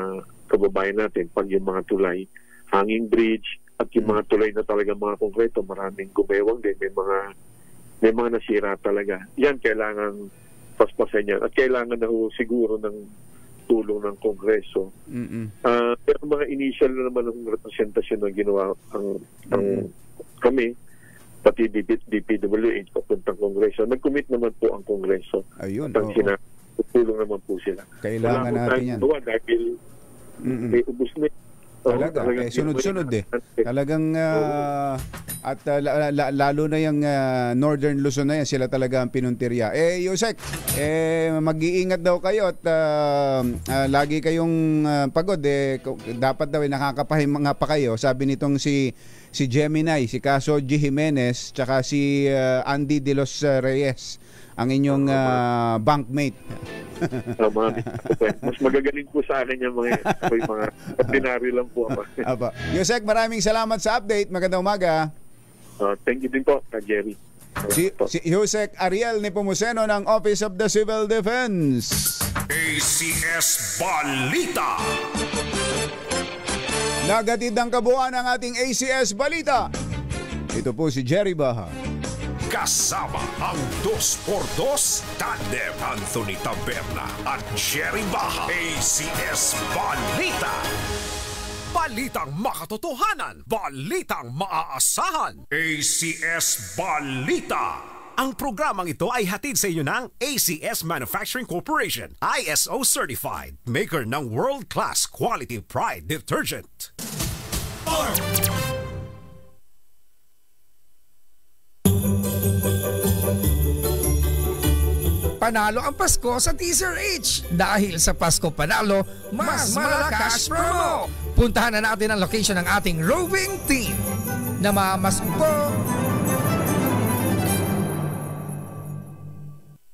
kababayan natin pag yung mga tulay, hanging bridge, at yung mga tulay na talaga mga konkreto, maraming gumewang din, may mga nasira talaga. Yan kailangan paspasan yan at kailangan na siguro ng tulong ng Kongreso. Pero mga initial na naman ng representasyon na ginawa ang kami, pati DPWH papuntang Kongreso. Nag-commit naman po ang Kongreso.
Ayun.
At tulong naman po sila.
Kailangan natin yan.
Dahil may ubus na.
Talaga, sunod-sunod eh. Talagang at lalo na yung Northern Luzon na yan, sila talaga ang pinuntirya. Yusek, mag-iingat daw kayo at lagi kayong pagod. Dapat daw nakakapahinga pa kayo. Sabi nitong si Gemini, si Caso G. Jimenez, tsaka si Andy De Los Reyes, ang inyong bankmate.
Mas magagaling po sa akin yung mga ordinary lang po ako.
Yusek, maraming salamat sa update. Magandang umaga.
Thank you din po, Jerry.
Si Yusek Ariel Nepomuceno ng Office of the Civil Defense.
ACS Balita.
Nagatid ang kabuuan ng ating ACS Balita. Ito po si Jerry Baha.
Kasama ang 2x2 Tandem Anthony Taberna at Jerry Baha. ACS Balita. Balitang makatotohanan. Balitang maaasahan. ACS Balita. Ang programang ito ay hatid sa inyo ng ACS Manufacturing Corporation. ISO Certified. Maker ng world-class quality Pride detergent.
Panalo ang Pasko sa Teaser H. Dahil sa Pasko Panalo, mas malakas promo. Puntahan na natin ang location ng ating roving team. Namamaspo.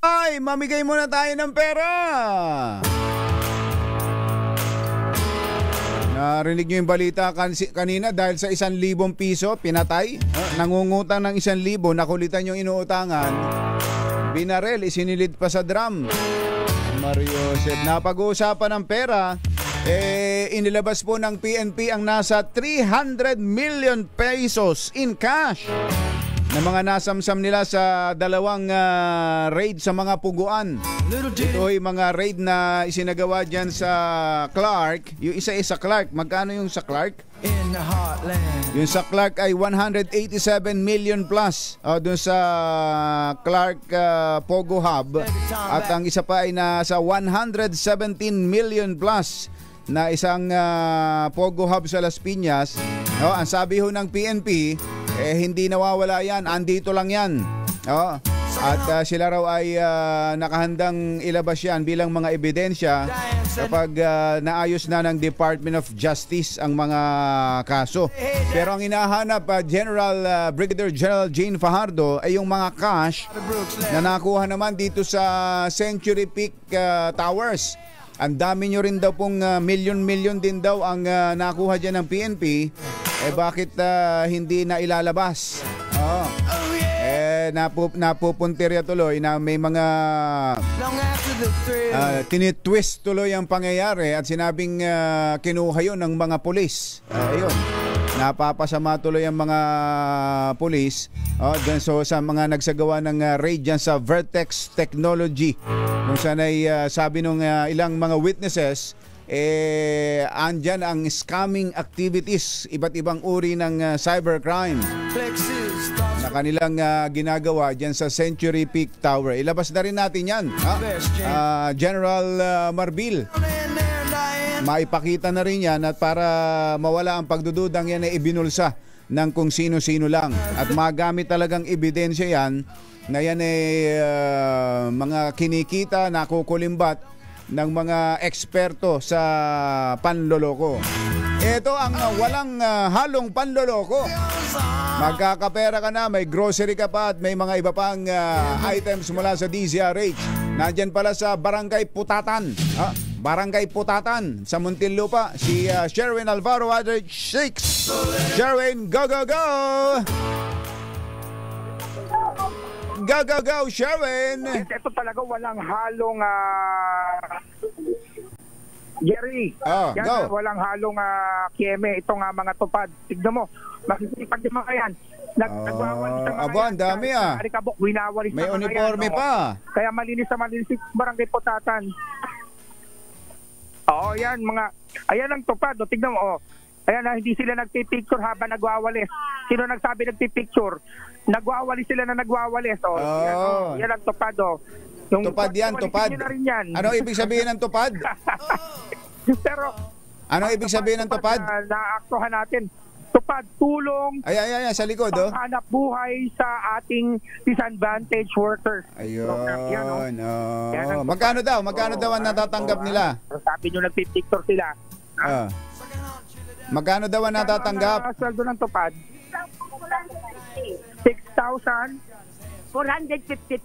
Ay, mamigay muna tayo ng pera. Narinig nyo yung balita kanina dahil sa 1,000 piso, pinatay. Nangungutang ng 1,000, nakulitan yung inuutangan. Binarel, isinilid pa sa drum. Mario said, napag-uusapan ng pera, inilabas po ng PNP ang nasa 300 million pesos in cash na mga nasamsam nila sa 2 raid sa mga puguan. Ito ay mga raid na isinagawa dyan sa Clark. Yung isa sa Clark. Magkano yung sa Clark? In the heartland. Yung sa Clark ay 187 million plus doon sa Clark Pogo Hub. At ang isa pa ay nasa 117 million plus na isang Pogo Hub sa Las Piñas. Ang sabi ho ng PNP, hindi nawawala yan, andito lang yan. At sila raw ay nakahandang ilabas yan bilang mga ebidensya kapag naayos na ng Department of Justice ang mga kaso. Pero ang hinahanap Brigadier General Jane Fajardo ay yung mga cash na nakuha naman dito sa Century Peak Towers. Ang dami nyo rin daw pong milyon-milyon din daw ang nakuha dyan ng PNP. Bakit hindi na ilalabas? Napupuntirya tuloy na may mga tinitwist tuloy ang pangyayari at sinabing kinuha yun ng mga pulis. Ayun, napapasama tuloy ang mga pulis so sa mga nagsagawa ng raid dyan sa Vertex Technology kung saan ay sabi nung ilang mga witnesses andyan ang scamming activities, iba't ibang uri ng cybercrime. na kanilang ginagawa dyan sa Century Peak Tower. Ilabas na rin natin yan, General Marbil. Maipakita na rin yan at para mawala ang pagdududang yan ay ibinulsa ng kung sino-sino lang. At magamit talagang ebidensya yan na yan ay mga kinikita, nakukulimbat ng mga eksperto sa panloloko. Ito ang walang halong panloloko. Magkakapera ka na, may grocery ka pa at may mga iba pang items mula sa DZRH. Nandyan pala sa Barangay Putatan. Barangay Putatan sa Muntinlupa. Si Sherwin Alvaro, 6. Sherwin, go, go, go! Go, go, go, Sherwin!
Ito talaga walang halong Jerry, yan,
go.
Walang halong kieme. Ito nga mga tupad. Tignan mo, makikipag yung mga yan.
Aba, ang dami May uniforme pa.
Kaya malinis sa Barangay Putatan. Oo, yan mga, ayan ang tupad. Tignan mo, ayan na, hindi sila nagpipicture habang nagwawalis. Sino nagsabi nagpipicture? Nagwawalis sila na nagwawalis. Yan ang tupad. Yung
tupad yan, tupad. Ano ibig sabihin ng tupad?
Pero,
ano ibig sabihin ng tupad?
Naaktuhan natin. Tupad, tulong.
Ay, sa likod,
panghanap buhay sa ating disadvantaged workers.
Ayun, Magkano daw ang natatanggap nila?
Sabi nyo nagpipicture sila.
Magkano daw ang natatanggap?
Sweldo ng tupad? 6,450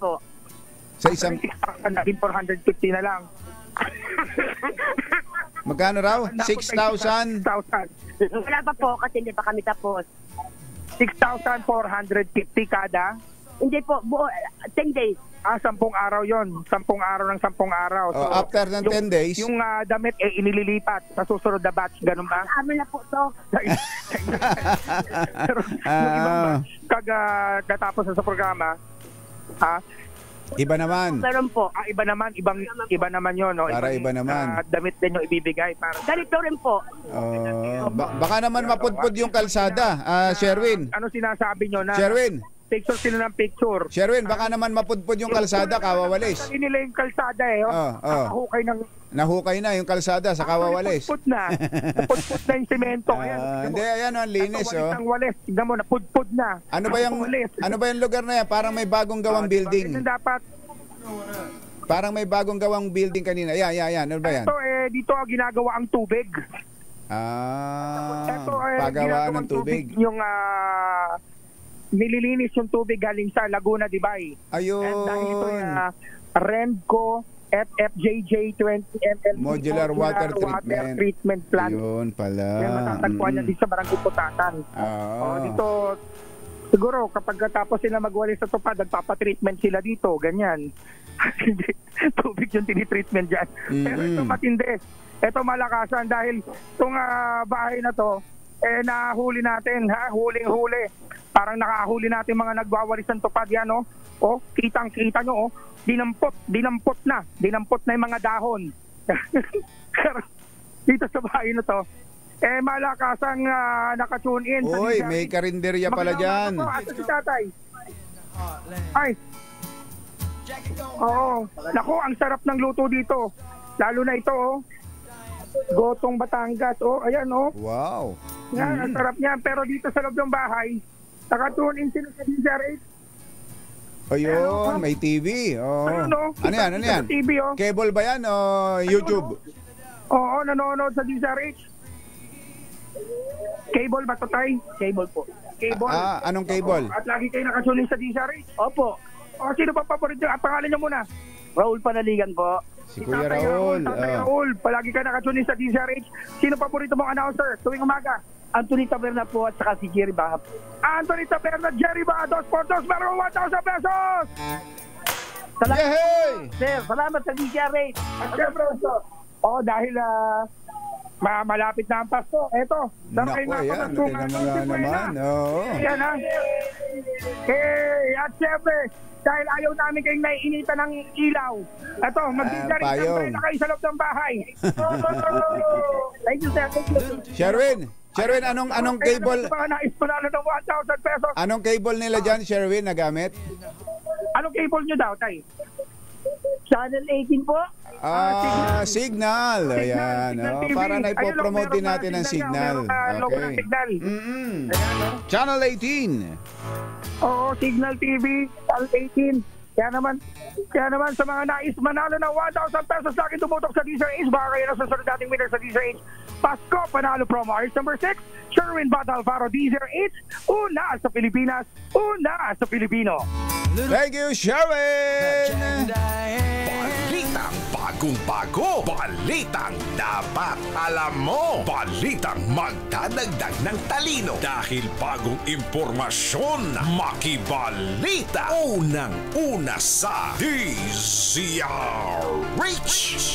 po.
Sa isang...
Naging 450 na lang.
Magkano raw? 6,000?
Wala pa po kasi hindi pa kami tapos.
6,450 kada?
Hindi po, 10 days.
10 araw yon, 10 araw ng 10 araw. So,
after ng 10 days?
Yung damit inililipat sa susunod na batch, ganun ba?
Amin na po to.
Pero yung ibang katapos sa programa,
iba naman.
Meron po.
Iba naman yun. No?
Para iba naman.
Damit din yung ibibigay.
Ganito rin po.
Baka naman mapudpud yung kalsada, Sherwin.
Ano sinasabi nyo na?
Sherwin.
Picture sila ng picture.
Sherwin, baka naman mapudpud yung kalsada, kawawalis.
Hindi nila yung kalsada
Nahukay na yung kalsada sa kawawalis.
Napudpud na yung semento.
Ayan, ang linis.
Ang walis. Tignan mo, napudpud na.
Ano ba yung lugar na yan? Parang may bagong gawang building. Parang may bagong gawang building kanina. Yan. Ano ba yan?
Ito, dito ginagawa ang tubig.
Pagawaan ng tubig.
Yung nililinis yung tubig galing sa Laguna, Dibay.
Ayun.
And dahil ito yung Renco FFJJ 20 ml
Modular Water
Treatment Plant.
Yun pala.
Yan matatagpuan niya dito sa Barangay Putatan. Dito, siguro kapag tapos sila magwalis sa tupad, nagpapatreatment sila dito, ganyan. Tubig yung tinitreatment dyan. Pero ito matindi. Ito malakasan dahil itong bahay na to, nahuli natin, huling-huli. Parang nakahuli natin mga nagwawalis ng tupad yan, kitang-kita nyo, dinampot na yung mga dahon. Dito sa bahay na to, malakasang nakatune in.
Uy, may karinderya pala dyan.
Asa si tatay? Ay. Oo. Naku, ang sarap ng luto dito. Lalo na ito, Gotong Batangas. Ayan,
Wow.
Yan, ang sarap niyan. Pero dito sa loob ng bahay, nakatune in sila sa DZRH.
Ayun, may TV. Ano yan?
TV,
Cable ba yan o YouTube?
Oo, nanonood sa DZRH. Cable ba to, tay? Cable po. Cable.
Anong cable?
At lagi kayo nakatune in sa DZRH? Opo. Sino ba paborito? Pangalan niyo muna.
Raul Panaligan po.
Si Kuya Raul.
Raul, palagi ka nakatune in sa DZRH. Sino paborito mong announcer tuwing umaga?
Anthony Taberna po at saka si Jerry Baha.
Anthony Taberna, Jerry Baha, 2 por 2, meron 1,000 pesos!
Salamat, sir. Salamat sa DZRH.
At syempre, dahil malapit na ang Pasko. Eto,
naku, yan. Naman.
Yan, at syempre, dahil ayaw namin kayong naiinitan ng ilaw. Eto, mag-DZRH na kayo sa loob ng bahay. Thank you, sir. Thank you.
Sherwin, Sherwin, anong cable?
Mga nais panalo ng 1,000 pesos.
Anong cable nila dyan, Sherwin, na gamit?
Anong cable nyo daw, Tay?
Channel 18 po.
Signal. Ayan. Para na ipopromote din natin ang Signal. Okay. Channel 18.
Oo, Signal TV, Channel 18. Kaya naman sa mga nais manalo ng 1,000 pesos sa akin tumutok sa DZRH, baka kayo na susunod nating winner sa DZRH. Pasko Panalo Promo. Ours number 6, Sherwin Bata Alfaro, DZRH. Una sa Pilipinas, una sa Pilipino.
Thank you, Sherwin!
Balitang bagong-bago. Balitang dapat alam mo. Balitang magdadagdag ng talino. Dahil bagong impormasyon, makibalita. Unang-una sa DZRH.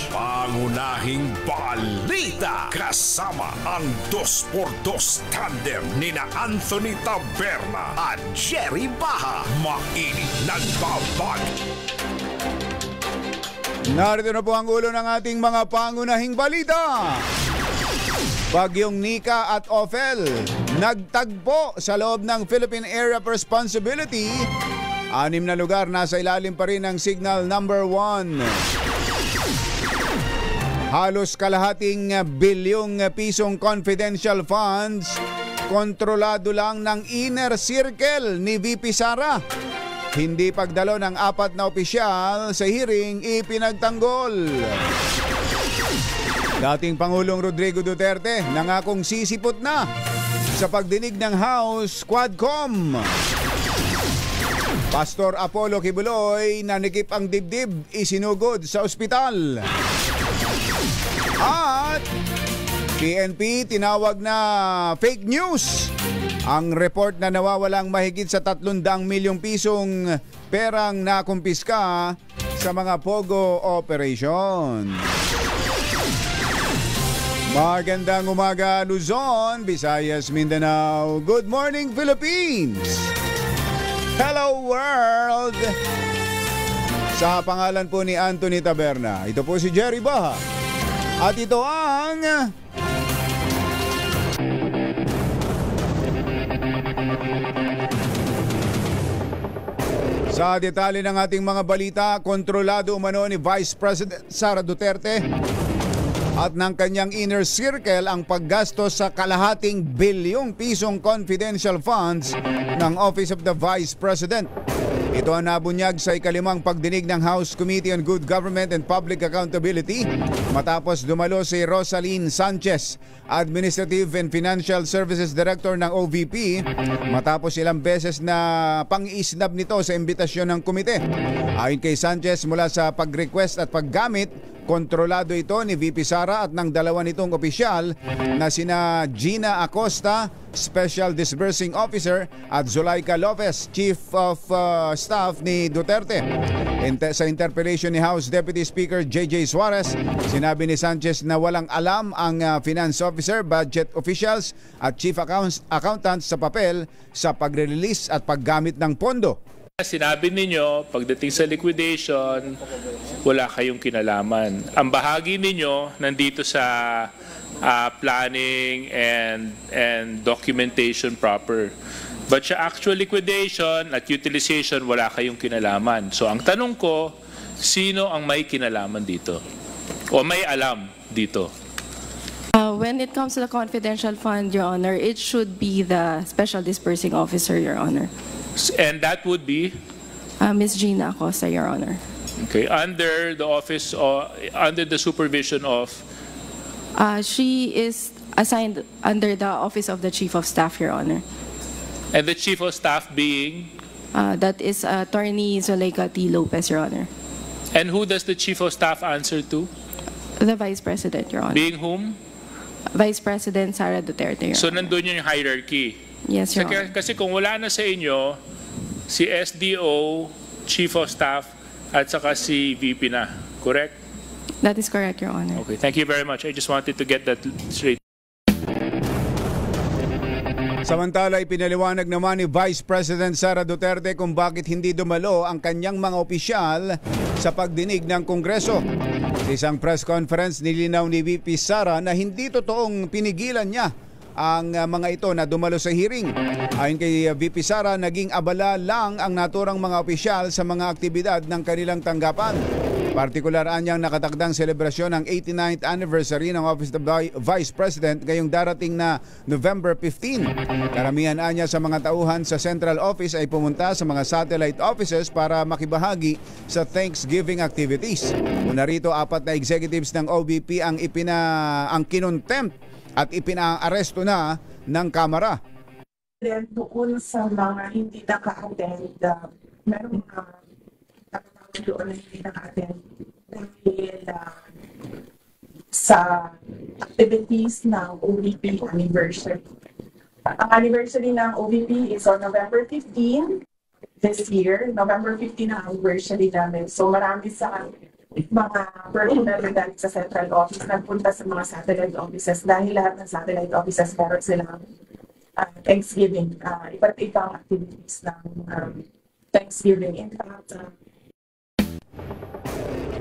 Pangunahing balita. Kasama ang 2x2 tandem nina Anthony Taberna at Jerry Baha. Mainit nagbabag.
Narito na po ang ulo ng ating mga pangunahing balita. Bagyong Nika at Ophel nagtagpo sa loob ng Philippine Area of Responsibility. 6 na lugar nasa ilalim pa rin ng Signal number 1. Halos kalahating bilyong pisong confidential funds kontrolado lang ng inner circle ni VP Sara. Hindi pagdalo ng 4 na opisyal sa hearing ipinagtanggol. Dating Pangulong Rodrigo Duterte nangakong sisipot na sa pagdinig ng House Quadcom. Pastor Apollo Kibuloy nanikip ang dibdib, isinugod sa ospital. At PNP tinawag na fake news ang report na nawawalang mahigit sa 300 milyong pisong perang nakumpiska sa mga Pogo operation. Magandang umaga Luzon, Visayas, Mindanao. Good morning Philippines. Hello world. Sa pangalan po ni Anthony Taberna, ito po si Jerry Baha. At ito ang sa detalye ng ating mga balita, kontrolado umano ni Vice President Sara Duterte at ng kanyang inner circle ang paggastos sa kalahating bilyong pisong confidential funds ng Office of the Vice President. Ito ang nabunyag sa ikalimang pagdinig ng House Committee on Good Government and Public Accountability matapos dumalo si Rosaline Sanchez, Administrative and Financial Services Director ng OVP, matapos ilang beses na pang-isnab nito sa imbitasyon ng komite. Ayon kay Sanchez, mula sa pag-request at paggamit, kontrolado ito ni VP Sara at ng dalawa nitong opisyal na sina Gina Acosta, Special Disbursing Officer, at Zulaika Lopez, Chief of Staff ni Duterte. Sa interpellation ni House Deputy Speaker JJ Suarez, sinabi ni Sanchez na walang alam ang Finance Officer, Budget Officials at Chief Accountants sa papel sa pagre-release at paggamit ng pondo.
Sinabi ninyo, pagdating sa liquidation, wala kayong kinalaman. Ang bahagi ninyo nandito sa planning and documentation proper. But sa actual liquidation at utilization, wala kayong kinalaman. So ang tanong ko, sino ang may kinalaman dito? O may alam dito?
When it comes to the confidential fund, Your Honor, it should be the Special Disbursing Officer, Your Honor.
And that would be?
Ms. Gina Acosta, Your Honor.
Okay, under the office, under the supervision of?
She is assigned under the Office of the Chief of Staff, Your Honor.
And the Chief of Staff being?
That is Attorney Zulaika T. Lopez, Your Honor.
And who does the Chief of Staff answer to?
The Vice President, Your Honor.
Being whom?
Vice President Sara Duterte, Your
So
Honor.
nandun yung hierarchy?
Yes, Your Honor.
Kasi kung wala na sa inyo, si SDO, Chief of Staff, at saka si VP na. Correct?
That is correct, Your Honor.
Okay, thank you very much. I just wanted to get that straight.
Samantala, ipinaliwanag naman ni Vice President Sara Duterte kung bakit hindi dumalo ang kanyang mga opisyal sa pagdinig ng Kongreso. Sa isang press conference, nilinaw ni VP Sara na hindi totoong pinigilan niya ang mga ito na dumalo sa hearing. Ayon kay VP Sara, naging abala lang ang naturang mga opisyal sa mga aktibidad ng kanilang tanggapan. Partikular anyang nakatakdang selebrasyon ng 89th anniversary ng Office of the Vice President ngayong darating na November 15. Karamihan anya sa mga tauhan sa Central Office ay pumunta sa mga satellite offices para makibahagi sa Thanksgiving activities. Una rito, 4 na executives ng OVP ang kinontempt at ipinaaresto na ng Kamara.
Then doon sa mga hindi naka-attend, meron doon na hindi naka-attend dahil sa activities ng OVP anniversary. Ang anniversary ng OVP is on November 15 this year. November 15 ang anniversary namin. So marami sa mga personnel dahil sa central office nagpunta sa mga satellite offices dahil lahat ng satellite offices meron silang Thanksgiving, iba't ibang activities ng Thanksgiving. In fact,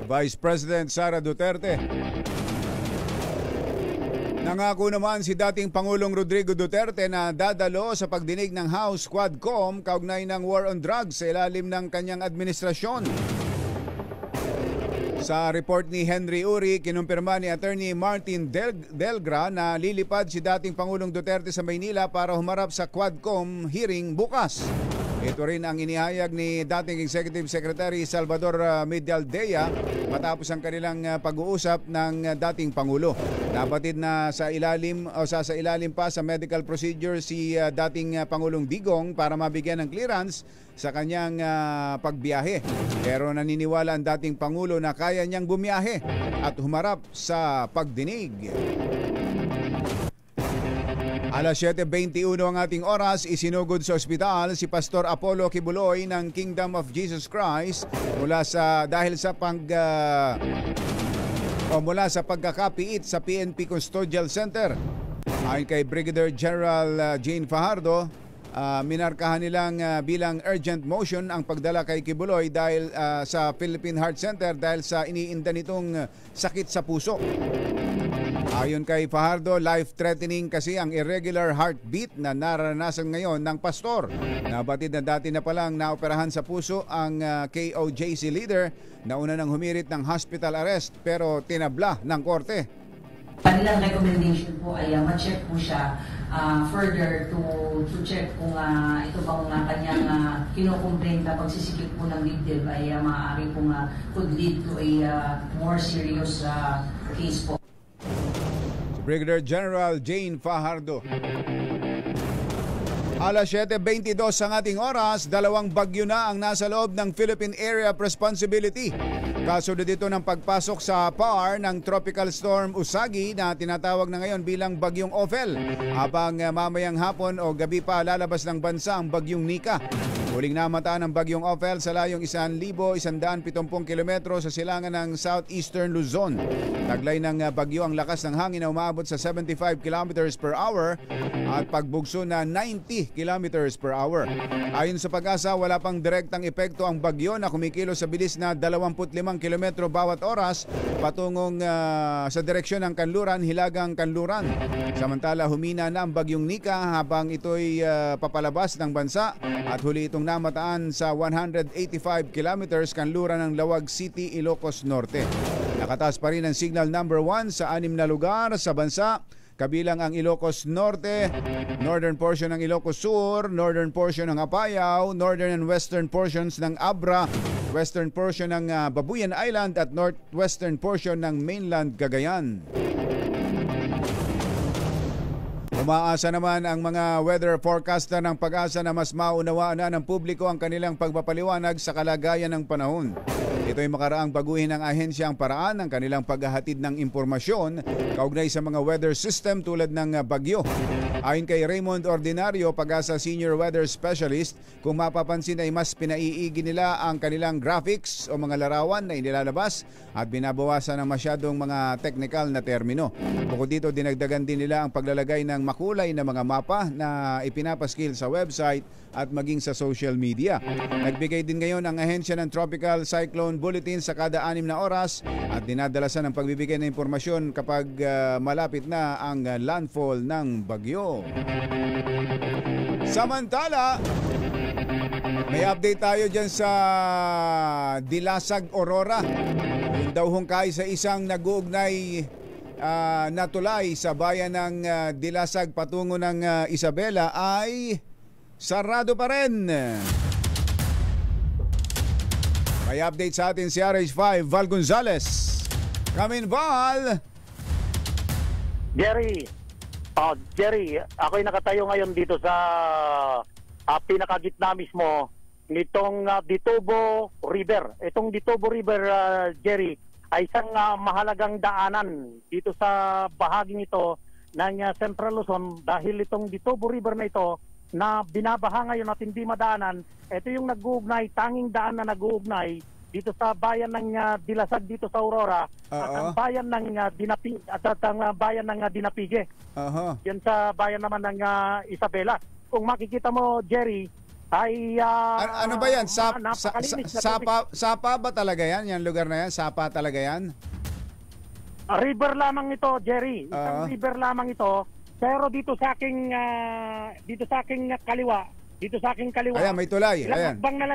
Vice President Sara Duterte. Nangako naman si dating Pangulong Rodrigo Duterte na dadalo sa pagdinig ng House Quadcom kaugnay ng war on drugs sa ilalim ng kanyang administrasyon. Sa report ni Henry Uri, kinumpirma ni Attorney Martin Delgra na lilipad si dating Pangulong Duterte sa Maynila para humarap sa Quadcom hearing bukas. Ito rin ang inihayag ni dating Executive Secretary Salvador Medialdea matapos ang kanilang pag-uusap ng dating Pangulo. Napatid na sa ilalim pa sa medical procedure si dating Pangulong Digong para mabigyan ng clearance sa kanyang pagbiyahe. Pero naniniwala ang dating Pangulo na kaya niyang bumiyahe at humarap sa pagdinig. Alas 7:21 ang ating oras, isinugod sa ospital si Pastor Apollo Kibuloy ng Kingdom of Jesus Christ mula sa pagkakapiit sa PNP Custodial Center. Ayon kay Brigadier General Jane Fajardo, minarkahan nilang bilang urgent motion ang pagdala kay Kibuloy dahil sa Philippine Heart Center dahil sa iniinda nitong sakit sa puso. Ayon kay Fajardo, life-threatening kasi ang irregular heartbeat na naranasan ngayon ng pastor. Nabatid na dati na palang naoperahan sa puso ang KOJC leader na una nang humirit ng hospital arrest pero tinabla ng korte.
Kanilang recommendation po ay ma-check po siya further to check kung ito bang kanyang kinukomplainta pagsisikip po ng dibdib ay maaari po could lead to a more serious case po.
Brigadier General Jane Fajardo. Alas 7:22 ang ating oras, 2 bagyo na ang nasa loob ng Philippine Area of Responsibility. Kasunod dito ng pagpasok sa PAR ng Tropical Storm Usagi na tinatawag na ngayon bilang Bagyong Ophel. Habang mamayang hapon o gabi pa lalabas ng bansa ang Bagyong Nika. Huling namataan ng Bagyong Ophel sa layong 1,170 kilometro sa silangan ng southeastern Luzon. Taglay ng bagyo ang lakas ng hangin na umabot sa 75 kilometers per hour at pagbugso na 90 kilometers per hour. Ayon sa Pag-asa, wala pang direktang epekto ang bagyo na kumikilos sa bilis na 25 kilometro bawat oras patungong sa direksyon ng Kanluran, Hilagang Kanluran. Samantala, humina na ang Bagyong Nika habang ito'y papalabas ng bansa at huli itong namataan sa 185 kilometers kanluran ng Lawag City, Ilocos Norte. Nakataas pa rin ang signal number 1 sa 6 na lugar sa bansa, kabilang ang Ilocos Norte, northern portion ng Ilocos Sur, northern portion ng Apayao, northern and western portions ng Abra, western portion ng Babuyan Island at northwestern portion ng mainland Cagayan. Umaasa naman ang mga weather forecaster ng Pag-asa na mas maunawaan na ng publiko ang kanilang pagpapaliwanag sa kalagayan ng panahon. Ito'y makaraang baguhin ng ahensya ang paraan ng kanilang paghahatid ng impormasyon kaugnay sa mga weather system tulad ng bagyo. Ayon kay Raymond Ordinario, Pag-asa Senior Weather Specialist, kung mapapansin ay mas pinaiigi nila ang kanilang graphics o mga larawan na inilalabas at binabawasan ng masyadong mga technical na termino. Bukod dito, dinagdagan din nila ang paglalagay ng makulay na mga mapa na ipinapaskil sa website at maging sa social media. Nagbigay din ngayon ang ahensya ng Tropical Cyclone bulletin sa kada 6 na oras at dinadalasan ng pagbibigay ng impormasyon kapag malapit na ang landfall ng bagyo. Samantala, may update tayo dyan sa Dilasag, Aurora. Yung daw hungkay sa isang nag-uugnay na tulay sa bayan ng Dilasag patungo ng Isabela ay sarado pa rin. May update sa atin si RH5 Val Gonzales. Come in, Val!
Jerry, ako'y nakatayo ngayon dito sa pinakagitna mismo nitong Ditubo River. Itong Ditubo River, Jerry, ay isang mahalagang daanan dito sa bahaging ito ng Central Luzon dahil itong Ditubo River na ito na binabaha ngayon at hindi madaanan, ito yung nag-uugnay, tanging daan na nag-uugnay dito sa bayan ng Dilasag dito sa Aurora at ang bayan ng Dinapige. Yan sa bayan naman ng Isabela. Kung makikita mo, Jerry, ay
ano ba yan? Sapa ba talaga yan? Yan lugar na yan? Sapa talaga yan?
River lamang ito, Jerry. Isang river lamang ito. Pero dito sa aking kaliwa, ayan, may tulay. Ilang akbang na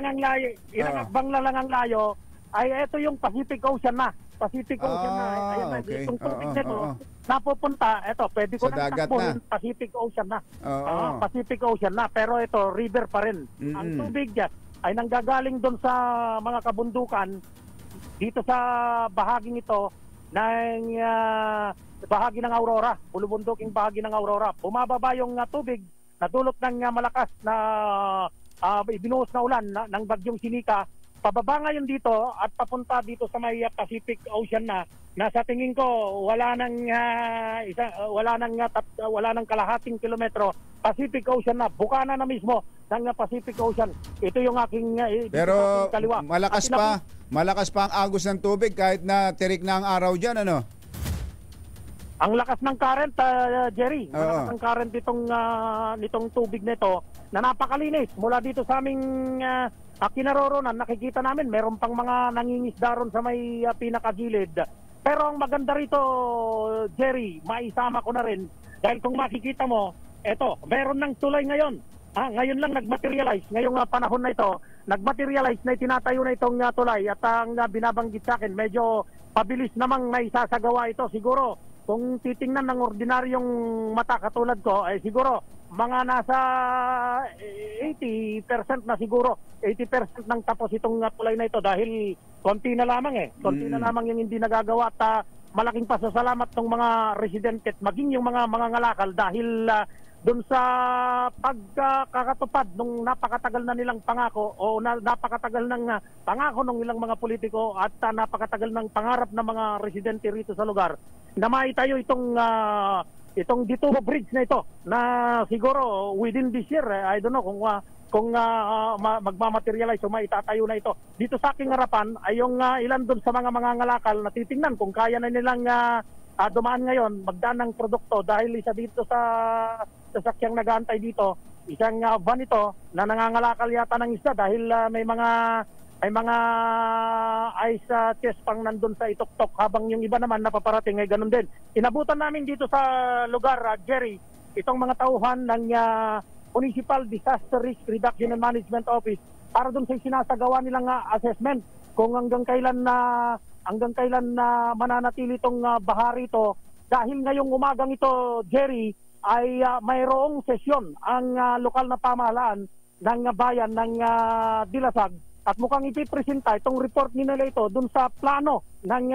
lang ang layo, ay ito yung Pacific Ocean na. Ayan na, itong tubig nito napupunta, ito, pwede ko nang takbuhin, Pacific Ocean na. Pacific Ocean na, pero ito, river pa rin. Ang tubig dyan ay nanggagaling doon sa mga kabundukan dito sa bahaging ito ng bahagi ng Aurora, bulubunduking bahagi ng Aurora. Bumababa yung tubig na dulot ng malakas na ibinuhos na ulan ng bagyong Sinika. Pababa ngayon dito at papunta dito sa may Pacific Ocean na sa tingin ko wala nang kalahating kilometro. Pacific Ocean na, bukana na mismo ng Pacific Ocean. Ito yung aking
pero
kaliwa.
Malakas pa ang agos ng tubig kahit na tirik na ang araw diyan, ano?
Ang lakas ng current, Jerry. Malakas ng current nitong tubig nito na napakalinis. Mula dito sa aming kinaroroonan, nakikita namin meron pang mga nangingisda ron sa may pinakagilid. Pero ang maganda rito, Jerry, maisama ko na rin dahil kung makikita mo, eto, meron ng tulay ngayon. Ngayon lang nag-materialize, ngayong panahon na ito, nag-materialize na itinatayo na itong tulay at ang binabanggit sa akin, medyo pabilis namang naisasagawa ito siguro. Kung titingnan ng ordinaryong mata katulad ko, ay siguro mga nasa 80% na siguro. 80% ng tapos itong tulay na ito dahil konti na lamang Konti na lamang yung hindi nagagawa at malaking pasasalamat ng mga residente at maging yung mga ngalakal dahil doon sa pagkakatupad nung napakatagal na nilang pangako o napakatagal ng pangako ng ilang mga politiko at napakatagal ng pangarap ng mga residente rito sa lugar na maitayo itong Ditubo Bridge na ito na siguro within this year, I don't know kung magmamaterialize o maitatayo na ito. Dito sa aking harapan ay yung ilan doon sa mga ngalakal na titingnan kung kaya na nilang dumaan ngayon, magdaan ng produkto dahil isa dito sa sasakyang nag-aantay dito, isang van ito na nangangalakal yata ng isda dahil may mga ice chest pang nandun sa itok-tok habang yung iba naman napaparating ay ganun din. Inabutan namin dito sa lugar, Jerry, itong mga tauhan ng Municipal Disaster Risk Reduction and Management Office para dun sa sinasagawa nilang assessment kung hanggang kailan na mananatili itong baha rito. Dahil ngayong umagang ito, Jerry, ay mayroong sesyon ang lokal na pamahalaan ng bayan ng Dilasag at mukhang ipipresenta itong report nila ito dun sa plano ng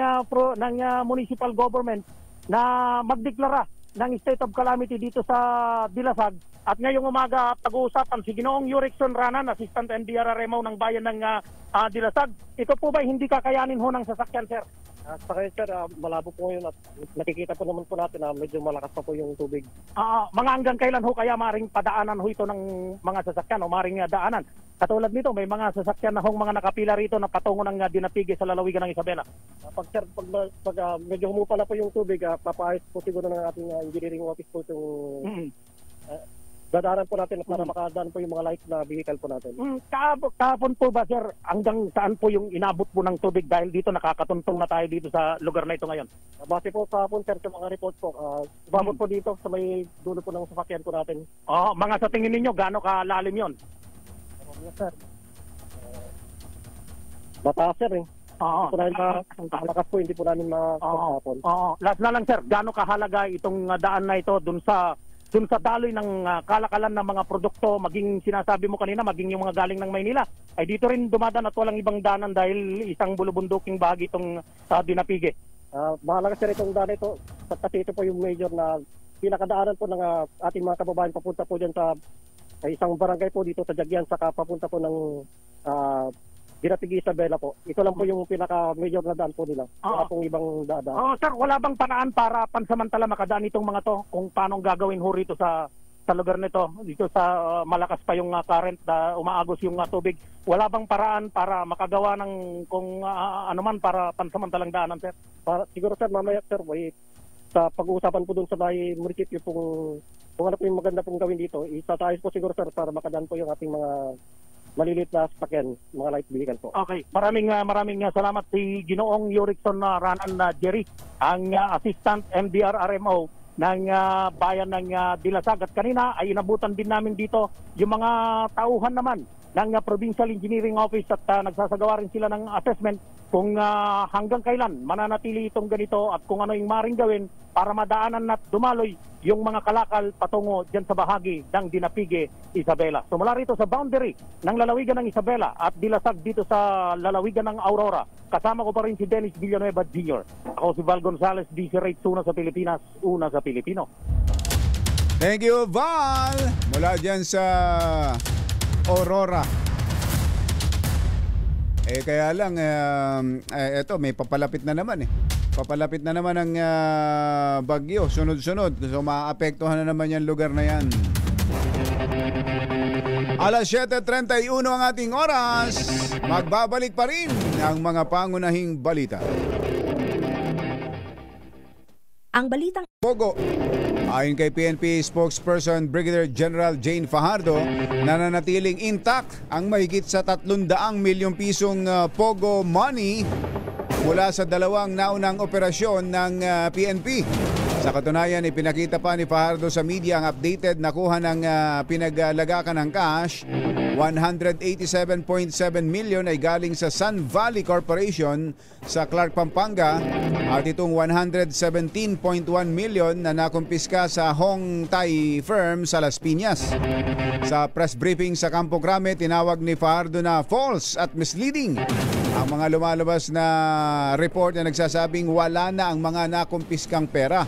municipal government na magdeklara ng state of calamity dito sa Dilasag. At ngayong umaga pag-uusapan si Ginoong Yurikson Ranan, Assistant NDRRMO ng bayan ng Dilasag. Ito po ba hindi kakayanin ho ng sasakyan, sir?
Sir, malabo po ngayon at nakikita po naman po natin na medyo malakas pa po yung tubig.
Mga hanggang kailan ho kaya maring padaanan ho ito ng mga sasakyan o maring daanan? Katulad nito, may mga sasakyan na hong mga nakapila rito na patungo ng Dinapige sa lalawigan ng Isabela.
Pag medyo humupala po yung tubig, papaayos po siguro ng ating engineering office po itong dadaanan po natin para makadaan po yung mga light na vehicle po natin.
Kahapon po ba, sir, hanggang saan po yung inabot po ng tubig dahil dito nakakatuntong na tayo dito sa lugar na ito ngayon?
Base po kahapon, sir, sa mga report po, umabot po dito sa may dulo po ng sasakyan po natin.
Mga sa tingin ninyo, gaano kalalim yon?
Yes, sir. Mataas, sir, eh.
Oo.
Malakas po, hindi po namin makakapon.
Last na lang, sir, gaano kahalaga itong daan na ito dun sa daloy ng kalakalan ng mga produkto, maging sinasabi mo kanina, maging yung mga galing ng Maynila, ay dito rin dumadaan at walang ibang daanan dahil isang bulubunduking bahagi itong sa Dinapige.
Mahalaga, sir, itong daan ito, kasi ito po yung major na pinakadaanan po ng ating mga kababayan papunta po dyan sa isang barangay po dito sa Jagyan, saka papunta po ng Dinapige Isabela po. Ito lang po yung pinaka-major na daan po nila. Wala pong ibang daan.
Sir, wala bang paraan para pansamantala makadaan itong mga to kung paano gagawin ho rito sa lugar nito? Dito sa malakas pa yung current na umaagos yung tubig. Wala bang paraan para makagawa ng kung ano man para pansamantalang daanan, sir?
Siguro, sir, mamaya, sir, sa pag-uusapan po dun sa may munisipyo kung ano po yung maganda pong gawin dito, itatayos po siguro, sir, para makadaan po yung ating mga maliliit na sasakyan, mga light vehicle po.
Okay, maraming salamat si Ginoong Yurikson Ranan Jerry, ang Assistant MDR-RMO ng bayan ng Dilasag. At kanina ay inabutan din namin dito yung mga tauhan naman ng Provincial Engineering Office at nagsasagawa rin sila ng assessment kung hanggang kailan mananatili itong ganito at kung ano yung maring gawin para madaanan at dumaloy yung mga kalakal patungo dyan sa bahagi ng Dinapige, Isabela. So mula rito sa boundary ng lalawigan ng Isabela at Dilasag dito sa lalawigan ng Aurora, kasama ko pa rin si Dennis Villanueva Jr. Ako si Val Gonzalez, DC Rates, una sa Pilipinas, una sa Pilipino.
Thank you, Val! Mula dyan sa Aurora. Kaya lang, eto, may papalapit na naman eh. Papalapit na naman ang bagyo, sunod-sunod. So maapektuhan na naman yung lugar na yan. Alas 7:31 ang ating oras. Magbabalik pa rin ang mga pangunahing balita.
Ang balitang
Pogo. Ayon kay PNP spokesperson Brigadier General Jane Fajardo, nananatiling intact ang mahigit sa 300 milyong pisong Pogo money mula sa dalawang naunang operasyon ng PNP. Sa katunayan, ipinakita pa ni Fajardo sa media ang updated na kuha ng pinaglagakan ng cash. 187.7 million ay galing sa Sun Valley Corporation sa Clark, Pampanga at itong 117.1 million na nakumpiska sa Hong Tai firm sa Las Piñas. Sa press briefing sa Campo Grande, tinawag ni Fajardo na false at misleading ang mga lumalabas na report na nagsasabing wala na ang mga nakumpiskang pera.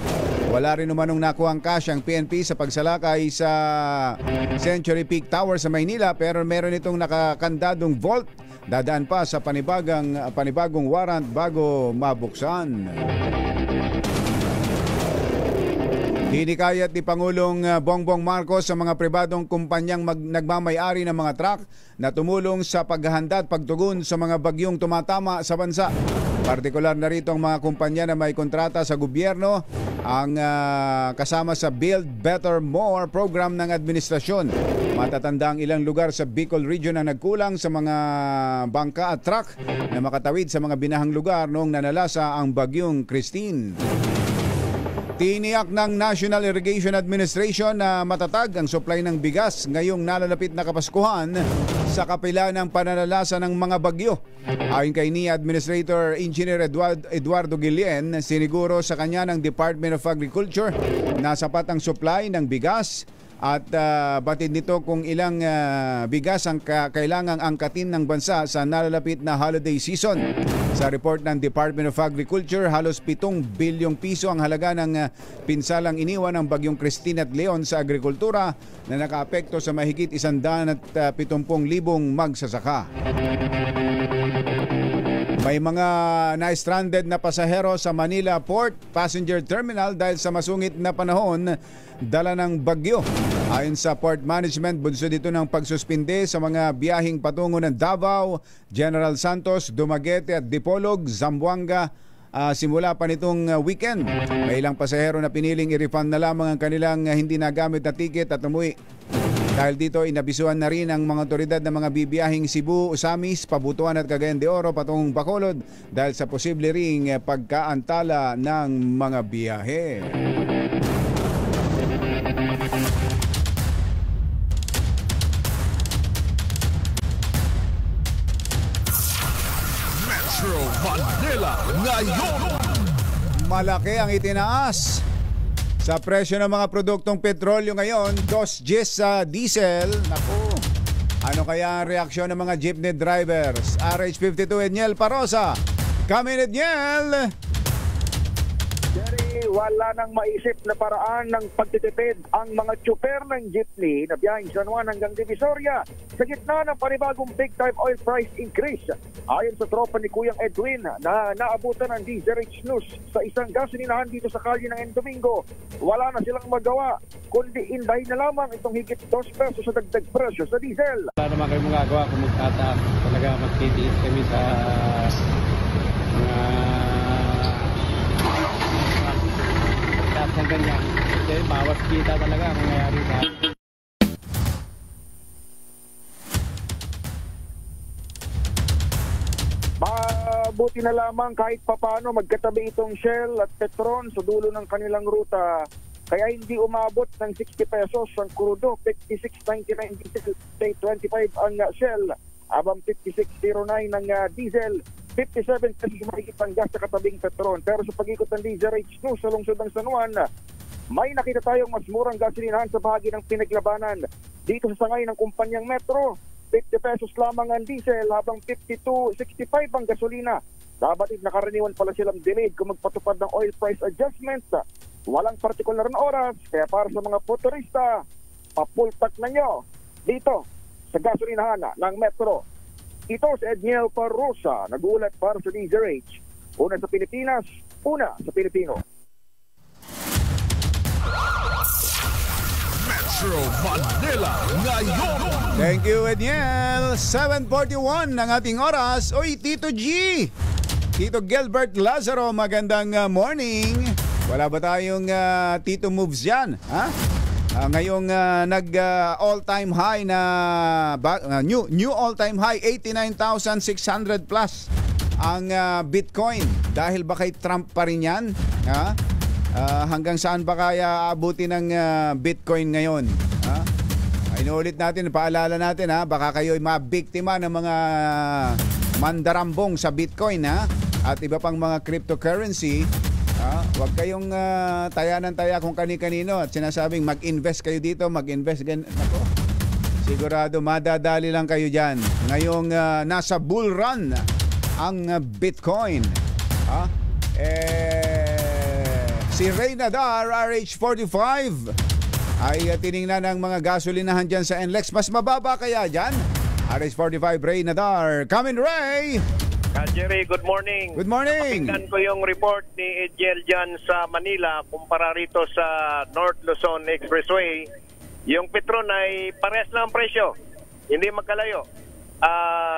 Wala rin umanong nakuhang cash ang PNP sa pagsalakay sa Century Peak Tower sa Maynila, pero meron itong nakakandadong vault. Dadaan pa sa panibagong warrant bago mabuksan. Hinikayat ni Pangulong Bongbong Marcos sa mga pribadong kumpanyang nagmamay-ari ng mga truck na tumulong sa paghahanda at pagtugon sa mga bagyong tumatama sa bansa. Partikular na rito ang mga kumpanya na may kontrata sa gobyerno ang kasama sa Build Better More program ng administrasyon. Matatanda ang ilang lugar sa Bicol Region na nagkulang sa mga bangka at truck na makatawid sa mga binahang lugar noong nanalasa ang bagyong Christine. Tiniyak ng National Irrigation Administration na matatag ang supply ng bigas ngayong nalalapit na Kapaskuhan sa kapila ng pananalasa ng mga bagyo. Ayon kay NIA Administrator Engineer Eduardo Guillen, siniguro sa kanya ng Department of Agriculture na sapat ang supply ng bigas at batid nito kung ilang bigas ang kailangang angkatin ng bansa sa nalalapit na holiday season. Sa report ng Department of Agriculture, halos 7 bilyong piso ang halaga ng pinsalang iniwan ng bagyong Christine at Leon sa agrikultura na nakaapekto sa mahigit 170,000 magsasaka. May mga na-stranded na pasahero sa Manila Port Passenger Terminal dahil sa masungit na panahon dala ng bagyo. Ayon sa Port Management, bunso dito ng pagsuspinde sa mga biyaheng patungo ng Davao, General Santos, Dumaguete at Dipolog, Zamboanga simula pa nitong weekend. May ilang pasahero na piniling i-refund na lamang ang kanilang hindi nagamit na ticket at umuwi. Dahil dito, inabisuhan na rin ang mga otoridad ng mga bibiyahing Cebu, Osamis, Pabutuan at Cagayan de Oro patungong Bacolod dahil sa posible ring pagkaantala ng mga biyahe.
Metro Manila ngayon.
Malaki ang itinaas sa presyo ng mga produktong petrolyo ngayon. 2 Gs sa diesel. Naku, ano kaya ang reaksyon ng mga jeepney drivers? RH52 Edniel Parosa. Kami Edniel.
Jerry, wala nang maisip na paraan ng pagtitipid ang mga tsuper ng jeepney na biyaheng San Juan hanggang Divisoria sa gitna ng panibagong big-time oil price increase. Ayon sa tropa ni Kuyang Edwin na naabutan ng DZRH News sa isang gasolinahan dito sa kalye ng Domingo, wala na silang magawa kundi indahin na lamang itong higit 2 pesos sa dagdag presyo sa diesel.
Wala naman kayo magagawa kung magtataas. Talaga magtitiis kami sa mga ng ganyan. Kasi bawas kita talaga ang nangyayari sa
Mabuti na lamang kahit papano magkatabi itong Shell at Petron sa dulo ng kanilang ruta. Kaya hindi umabot ng 60 pesos ang crudo, 56.99 diesel, 25 ang Shell, abang 56.09 ang diesel, 57 pesos mahigit ang gas sa katabing Petron. Pero sa pag-ikot ng DZRH News sa lungsod ng San Juan, may nakita tayong mas murang gasolinahan sa bahagi ng pinaglabanan. Dito sa sangay ng kumpanyang Metro, 50 pesos lamang ang diesel habang 52.65 ang gasolina. Dapat nakaraniwan pala silang delayed kung magpatupad ng oil price adjustment. Walang partikular na oras, kaya para sa mga motorista, papultak na nyo dito sa gasolinahan ng Metro. Ito si Edniel Parosa, nag-uulat para sa DZRH. Una sa Pilipinas, una sa Pilipino.
Metro Manila ngayon.
Thank you, Edniel. 7:41 ang ating oras. Oy, Tito G! Tito Gilbert Lazaro, magandang morning. Wala ba tayong Tito Moves dyan? Ha? Ngayong nag-all-time high na new all-time high 89,600 plus ang Bitcoin. Dahil ba kay Trump pa rin yan? Ha? Hanggang saan ba kaya aabuti ng Bitcoin ngayon? Ha? Inuulit natin, paalala natin, ha? Baka kayo ay mabiktima ng mga mandarambong sa Bitcoin, ha? At iba pang mga cryptocurrency. Huwag kayong taya kung kani-kanino at sinasabing mag-invest kayo dito, mag-invest. Ako, sigurado madadali lang kayo dyan. Ngayong nasa bull run ang Bitcoin. Si Ray Nadar, RH45, ay tiningnan ng mga gasolinahan dyan sa NLEX. Mas mababa kaya dyan? RH45, Ray Nadar. Come in, Ray!
Jerry, good morning.
Good morning.
Napakinggan ko yung report ni Edgel dyan sa Manila kumpara rito sa North Luzon Expressway. Yung Petron ay parehas lang ang presyo. Hindi magkalayo.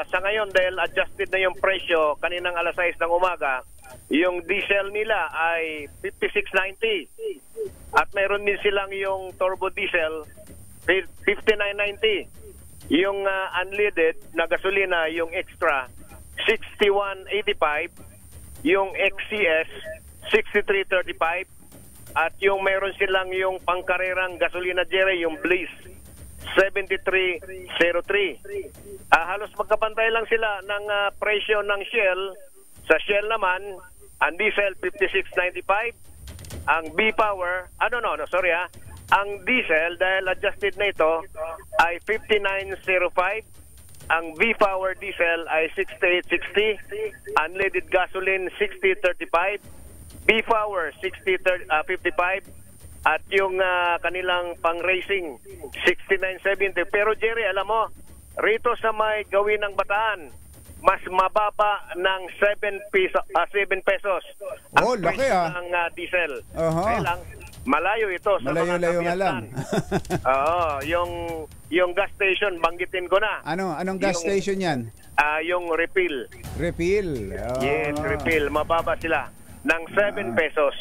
Sa ngayon, dahil adjusted na yung presyo kaninang alas 6 ng umaga, yung diesel nila ay 56.90. At meron din silang yung turbo diesel, 59.90. Yung unleaded na gasolina, yung extra, 61.85, yung XCS 63.35, at yung meron silang yung pangkarerang gasolina, Jerry, yung Bliss 73.03. Halos magkapantay lang sila ng presyo ng Shell. Sa Shell naman, ang diesel 56.95, ang B-Power, ang diesel dahil adjusted na ito ay 59.05. Ang V-Power diesel ay 68.60, unleaded gasoline 60.35, B-Power 60.55, at yung kanilang pang-racing 69.70. Pero Jerry, alam mo, rito sa may gawin ng Bataan, mas mababa ng 7 pesos ang
laki,
presyo ng diesel. Kaya lang, malayo ito sa
malayo nga lang.
Oo, yung gas station, banggitin ko na.
Anong gas station yan?
Yung refill.
Refill?
Yes, refill. Mababa sila. ng 7 pesos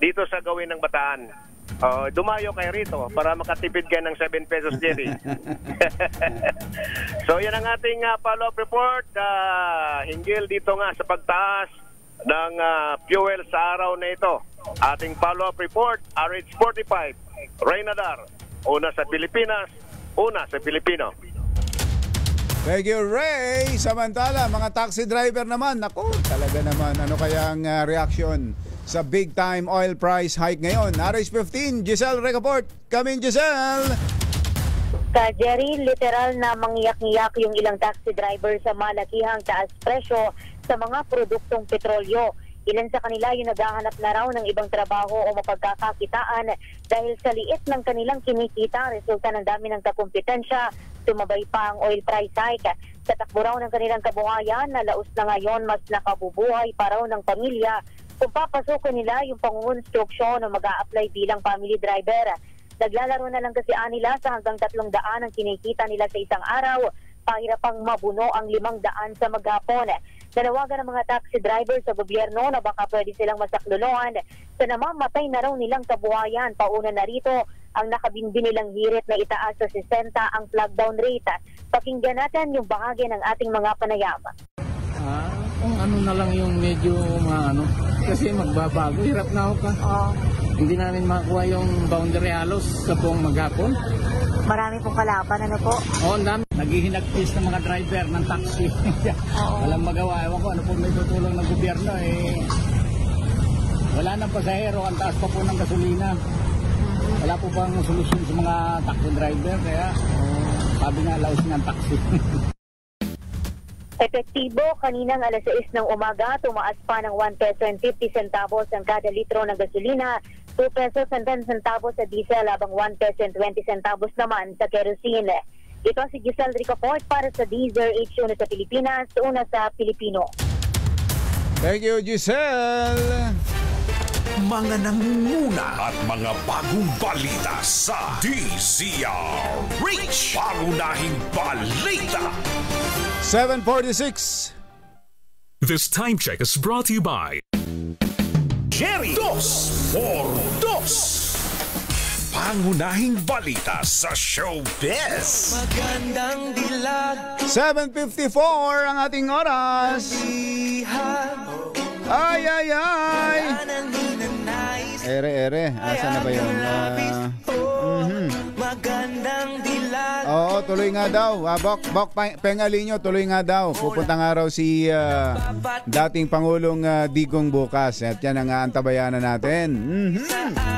dito sa gawin ng Bataan. Dumayo kayo rito para makatipid kayo ng 7 pesos, Jerry. So yan ang ating follow-up report hinggil dito nga sa pagtaas ng fuel sa araw na ito. Ating follow-up report, RH45, Reynadar, una sa Pilipinas, una sa Pilipino.
Thank you, Ray. Samantala, mga taxi driver naman, naku, talaga naman, ano kayang reaction sa big time oil price hike ngayon? RH15, Giselle Recaport. Come in, Giselle.
Ka Jerry, literal na mangyak-ngyak yung ilang taxi driver sa malakihang taas presyo sa mga produktong petrolyo. Ilan sa kanila yung naghahanap na raw ng ibang trabaho o mapagkakakitaan dahil sa liit ng kanilang kinikita, resulta ng dami ng kakumpetensya, tumabay pa ang oil price hike. Sa takbo raw ng kanilang kabuhayan, nalaos na ngayon mas nakabubuhay pa raw ng pamilya kung papasukin nila yung pangungonstruksyon na mag-a-apply bilang family driver. Naglalaro na lang kasi nila sa hanggang 300 ang kinikita nila sa isang araw, pahirapang mabuno ang 500 sa maghapon. Nanawagan ng mga taxi driver sa gobyerno na baka pwede silang masakluluhan sa namamatay na raw nilang kabuhayan. Pauna na rito ang nakabindi nilang hirit na itaas sa 60 ang flag down rate. Pakinggan natin yung bahagi ng ating mga panayam.
Kung ano na lang yung medyo kasi magbabago, hirap na ako ka. Hindi namin makuha yung boundary halos sa buong maghapon.
Marami pong kalaban, ano po?
Oo, ang dami. Naghihinagpis ng mga driver ng taxi. Walang magawa. Ewan ko, ano po may tutulong ng gobyerno wala nang pasahero, ang taas pa po ng gasolina. Wala po bang solusyon sa mga taxi driver, kaya sabi nga laos ng taxi.
Epektibo, kaninang alas 6 ng umaga, tumaas pa ng 1 peso and 50 centavos ang kada litro ng gasolina, 2 pesos and 10 centavos sa diesel, habang 1 peso and 20 centavos naman sa kerosene. Ito si Giselle Ricaport para sa DZRH, una sa Pilipinas, una sa Pilipino.
Thank you, Giselle.
Mga nangunguna at mga bagong balita sa DZRH. Pangunahing balita.
7:46.
This time check is brought to you by Jerry Dos por Dos. Pangunahing balita sa showbiz.
Magandang dilag.
7:54 ang ating oras. Ay, ay, ay. Ere. Asan na ba yun?
Magandang dilag.
Oo, tuloy nga daw. Bok Pengalinyo, tuloy nga daw. Pupunta nga raw si dating Pangulong Digong bukas. At yan ang antabayanan natin.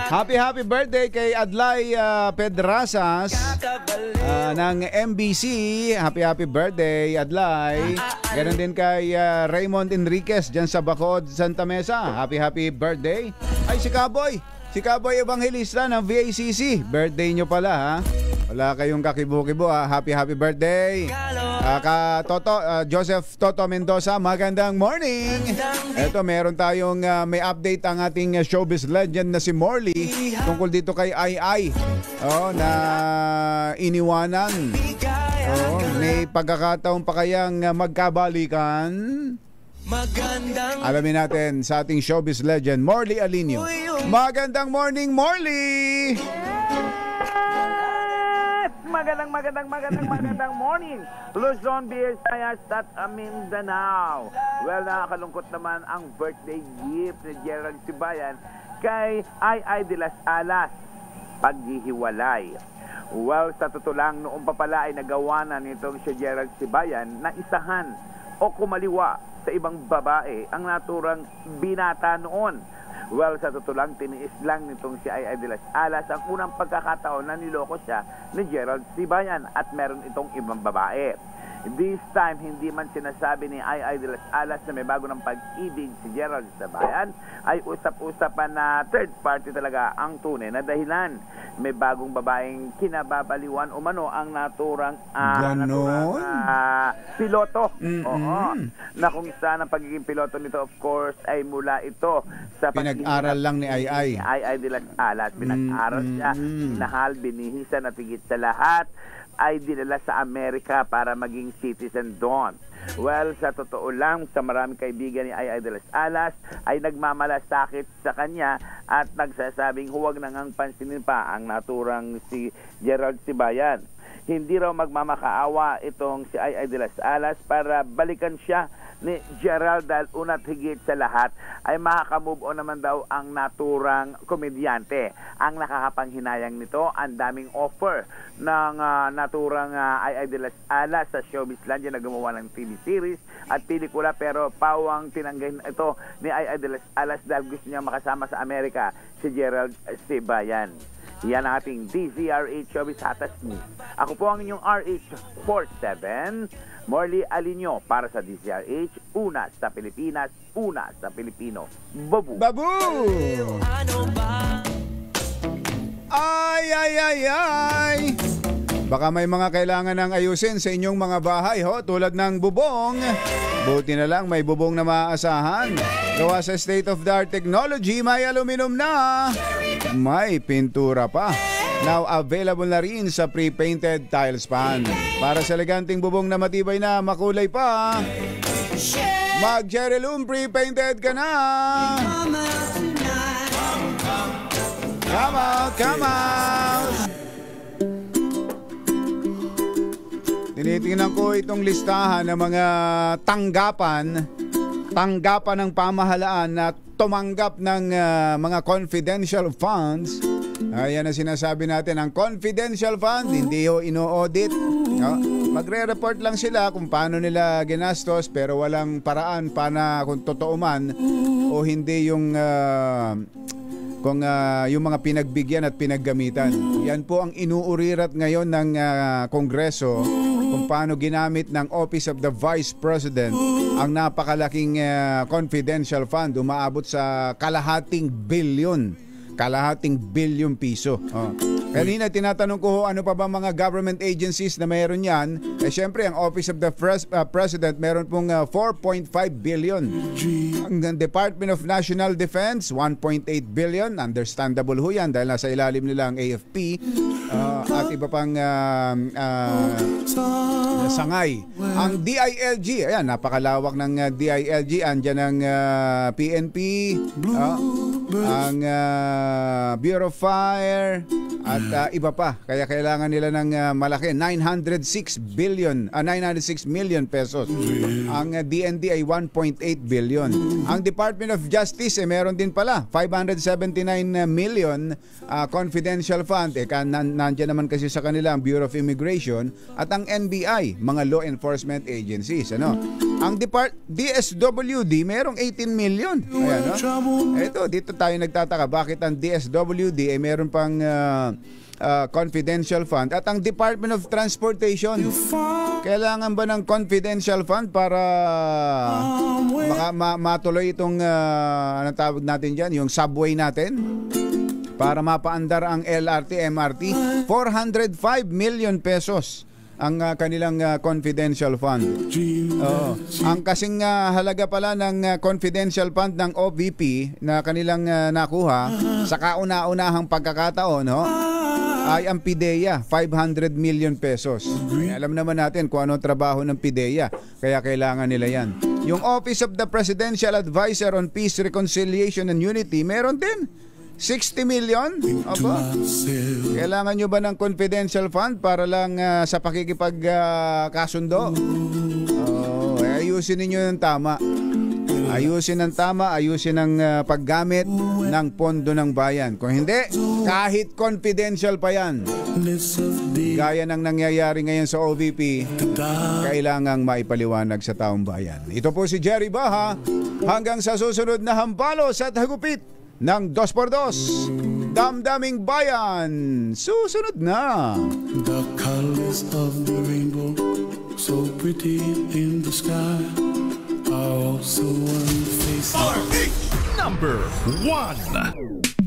Happy birthday kay Adlay Pedrasas ng MBC. Happy birthday, Adlay. Ganon din kay Raymond Enriquez dyan sa Bacood, Santa Mesa. Happy birthday. Ay, si Kaboy Evangelista ng VACC. Birthday nyo pala, ha? Wala kayong kakibo-kibo, ha? Happy birthday. Toto, Joseph Toto Mendoza, magandang morning. Eto, meron tayong may update ang ating showbiz legend na si Morley tungkol dito kay Ai na iniwanan. May pagkakataon pa kayang magkabalikan? Alamin natin sa ating showbiz legend, Morley Alinio. Magandang morning, Morley!
Magandang morning, Luzon, Visayas at Mindanao. Well, nakakalungkot naman ang birthday gift ni Gerald Sibayan kay Ai de las Alas, paghihiwalay. Well, sa totoo lang, noong pa pala ay nagawa na nitong si Gerald Sibayan na isahan o kumaliwa sa ibang babae ang naturang binata noon. Well, sa totoo lang, tiniis lang nitong si Ai de las Alas ang unang pagkakataon na niloko siya ni Gerald Sibayan at meron itong ibang babae. This time, hindi man sinasabi ni Ai de las Alas na may bago ng pag-ibig si Gerald Sibayan, ay usap-usapan na third party talaga ang tunay na dahilan. May bagong babaeng kinababaliwan umano ang naturang piloto. Na kung saan ang pagiging piloto nito, of course, ay mula ito sa
pinag-aral lang ni Ai
de las Alas. Pinag-aral siya, nahal, binihisan at higit sa lahat. ay dinala sa Amerika para maging citizen doon. Well, sa totoo lang, sa maraming kaibigan ni Ai de las Alas ay nagmamalasakit sa kanya at nagsasabing huwag nang pansinin pa ang naturang si Gerald Sibayan. Hindi raw magmamakaawa itong si Ai de las Alas para balikan siya ni Gerald dahil una't higit sa lahat ay makaka-move on naman daw ang naturang komedyante. Ang nakakapanghinayang nito, ang daming offer ng naturang Ai de las Alas sa Showbizlandia na gumawa ng TV series at pelikula, pero pawang tinanggay ito ni Ai de las Alas dahil gusto niya makasama sa Amerika si Gerald Sibayan. Yan ang ating DZRH Showbiz Hatas News. Ako po ang inyong RH47, Morley Alinyo para sa DZRH, una sa Pilipinas, una sa Pilipino. Babu!
Babu! Ay, ay, ay, ay! Baka may mga kailangan ng ayusin sa inyong mga bahay, ho, tulad ng bubong. Buti na lang may bubong na maaasahan. Gawa sa state-of-the-art technology, may aluminum na. May pintura pa. Now available na rin sa pre-painted tiles pan. Para sa eleganteng bubong na matibay na makulay pa, mag-Cherry Loom pre-painted ka na. Come out, come out. Tinitingnan ko itong listahan ng mga tanggapan ng pamahalaan na tumanggap ng mga confidential funds. Ayan ang sinasabi natin, ang confidential fund, hindi ho ino-audit. No? Magre-report lang sila kung paano nila ginastos, pero walang paraan para kung totoo man o hindi yung yung mga pinagbigyan at pinaggamitan. Yan po ang inuurirat ngayon ng Kongreso, kung paano ginamit ng Office of the Vice President ang napakalaking confidential fund, umaabot sa kalahating bilyon piso. Kanina tinatanong ko ano pa ba mga government agencies na mayroon yan. Syempre ang Office of the President meron pong 4.5 billion. Ang Department of National Defense 1.8 billion. Understandable ho yan dahil nasa ilalim nila ang AFP at iba pang sangay. Ang DILG, ayan, napakalawak ng DILG. Andyan ang PNP, ang Bureau of Fire at iba pa. Kaya kailangan nila ng malaki, 906 million pesos. Ang DND ay 1.8 billion. Ang Department of Justice meron din pala 579 million confidential fund. Nandiyan naman kasi sa kanila ang Bureau of Immigration at ang NBI, mga law enforcement agencies. Ang DSWD merong 18 million. Ayan, Ito, dito tayo nagtataka bakit ang DSWD ay meron pang confidential fund. At ang Department of Transportation, kailangan ba ng confidential fund para matuloy itong anong tawag natin dyan, yung subway natin, para mapaandar ang LRT, MRT? 405 million pesos ang kanilang confidential fund. Ang kasing halaga pala ng confidential fund ng OVP na kanilang nakuha sa kauna-unahang pagkakataon, ay ang PIDEA, 500 million pesos. Alam naman natin kung ano trabaho ng PIDEA, kaya kailangan nila yan. Yung Office of the Presidential Advisor on Peace, Reconciliation and Unity, meron din 60 million? Aba, kailangan nyo ba ng confidential fund para lang sa pakikipagkasundo? Ayusin ninyo yung tama. Ayusin ang tama, ayusin ang paggamit ng pondo ng bayan. Kung hindi, kahit confidential pa yan, gaya ng nangyayari ngayon sa OVP, kailangang maipaliwanag sa taong bayan. Ito po si Jerry Baha, hanggang sa susunod na hambalos at hagupit ng 2x2. Damdaming Bayan, susunod na.
The colors of the rainbow, so pretty in the sky, are also on the face.
RH number 1.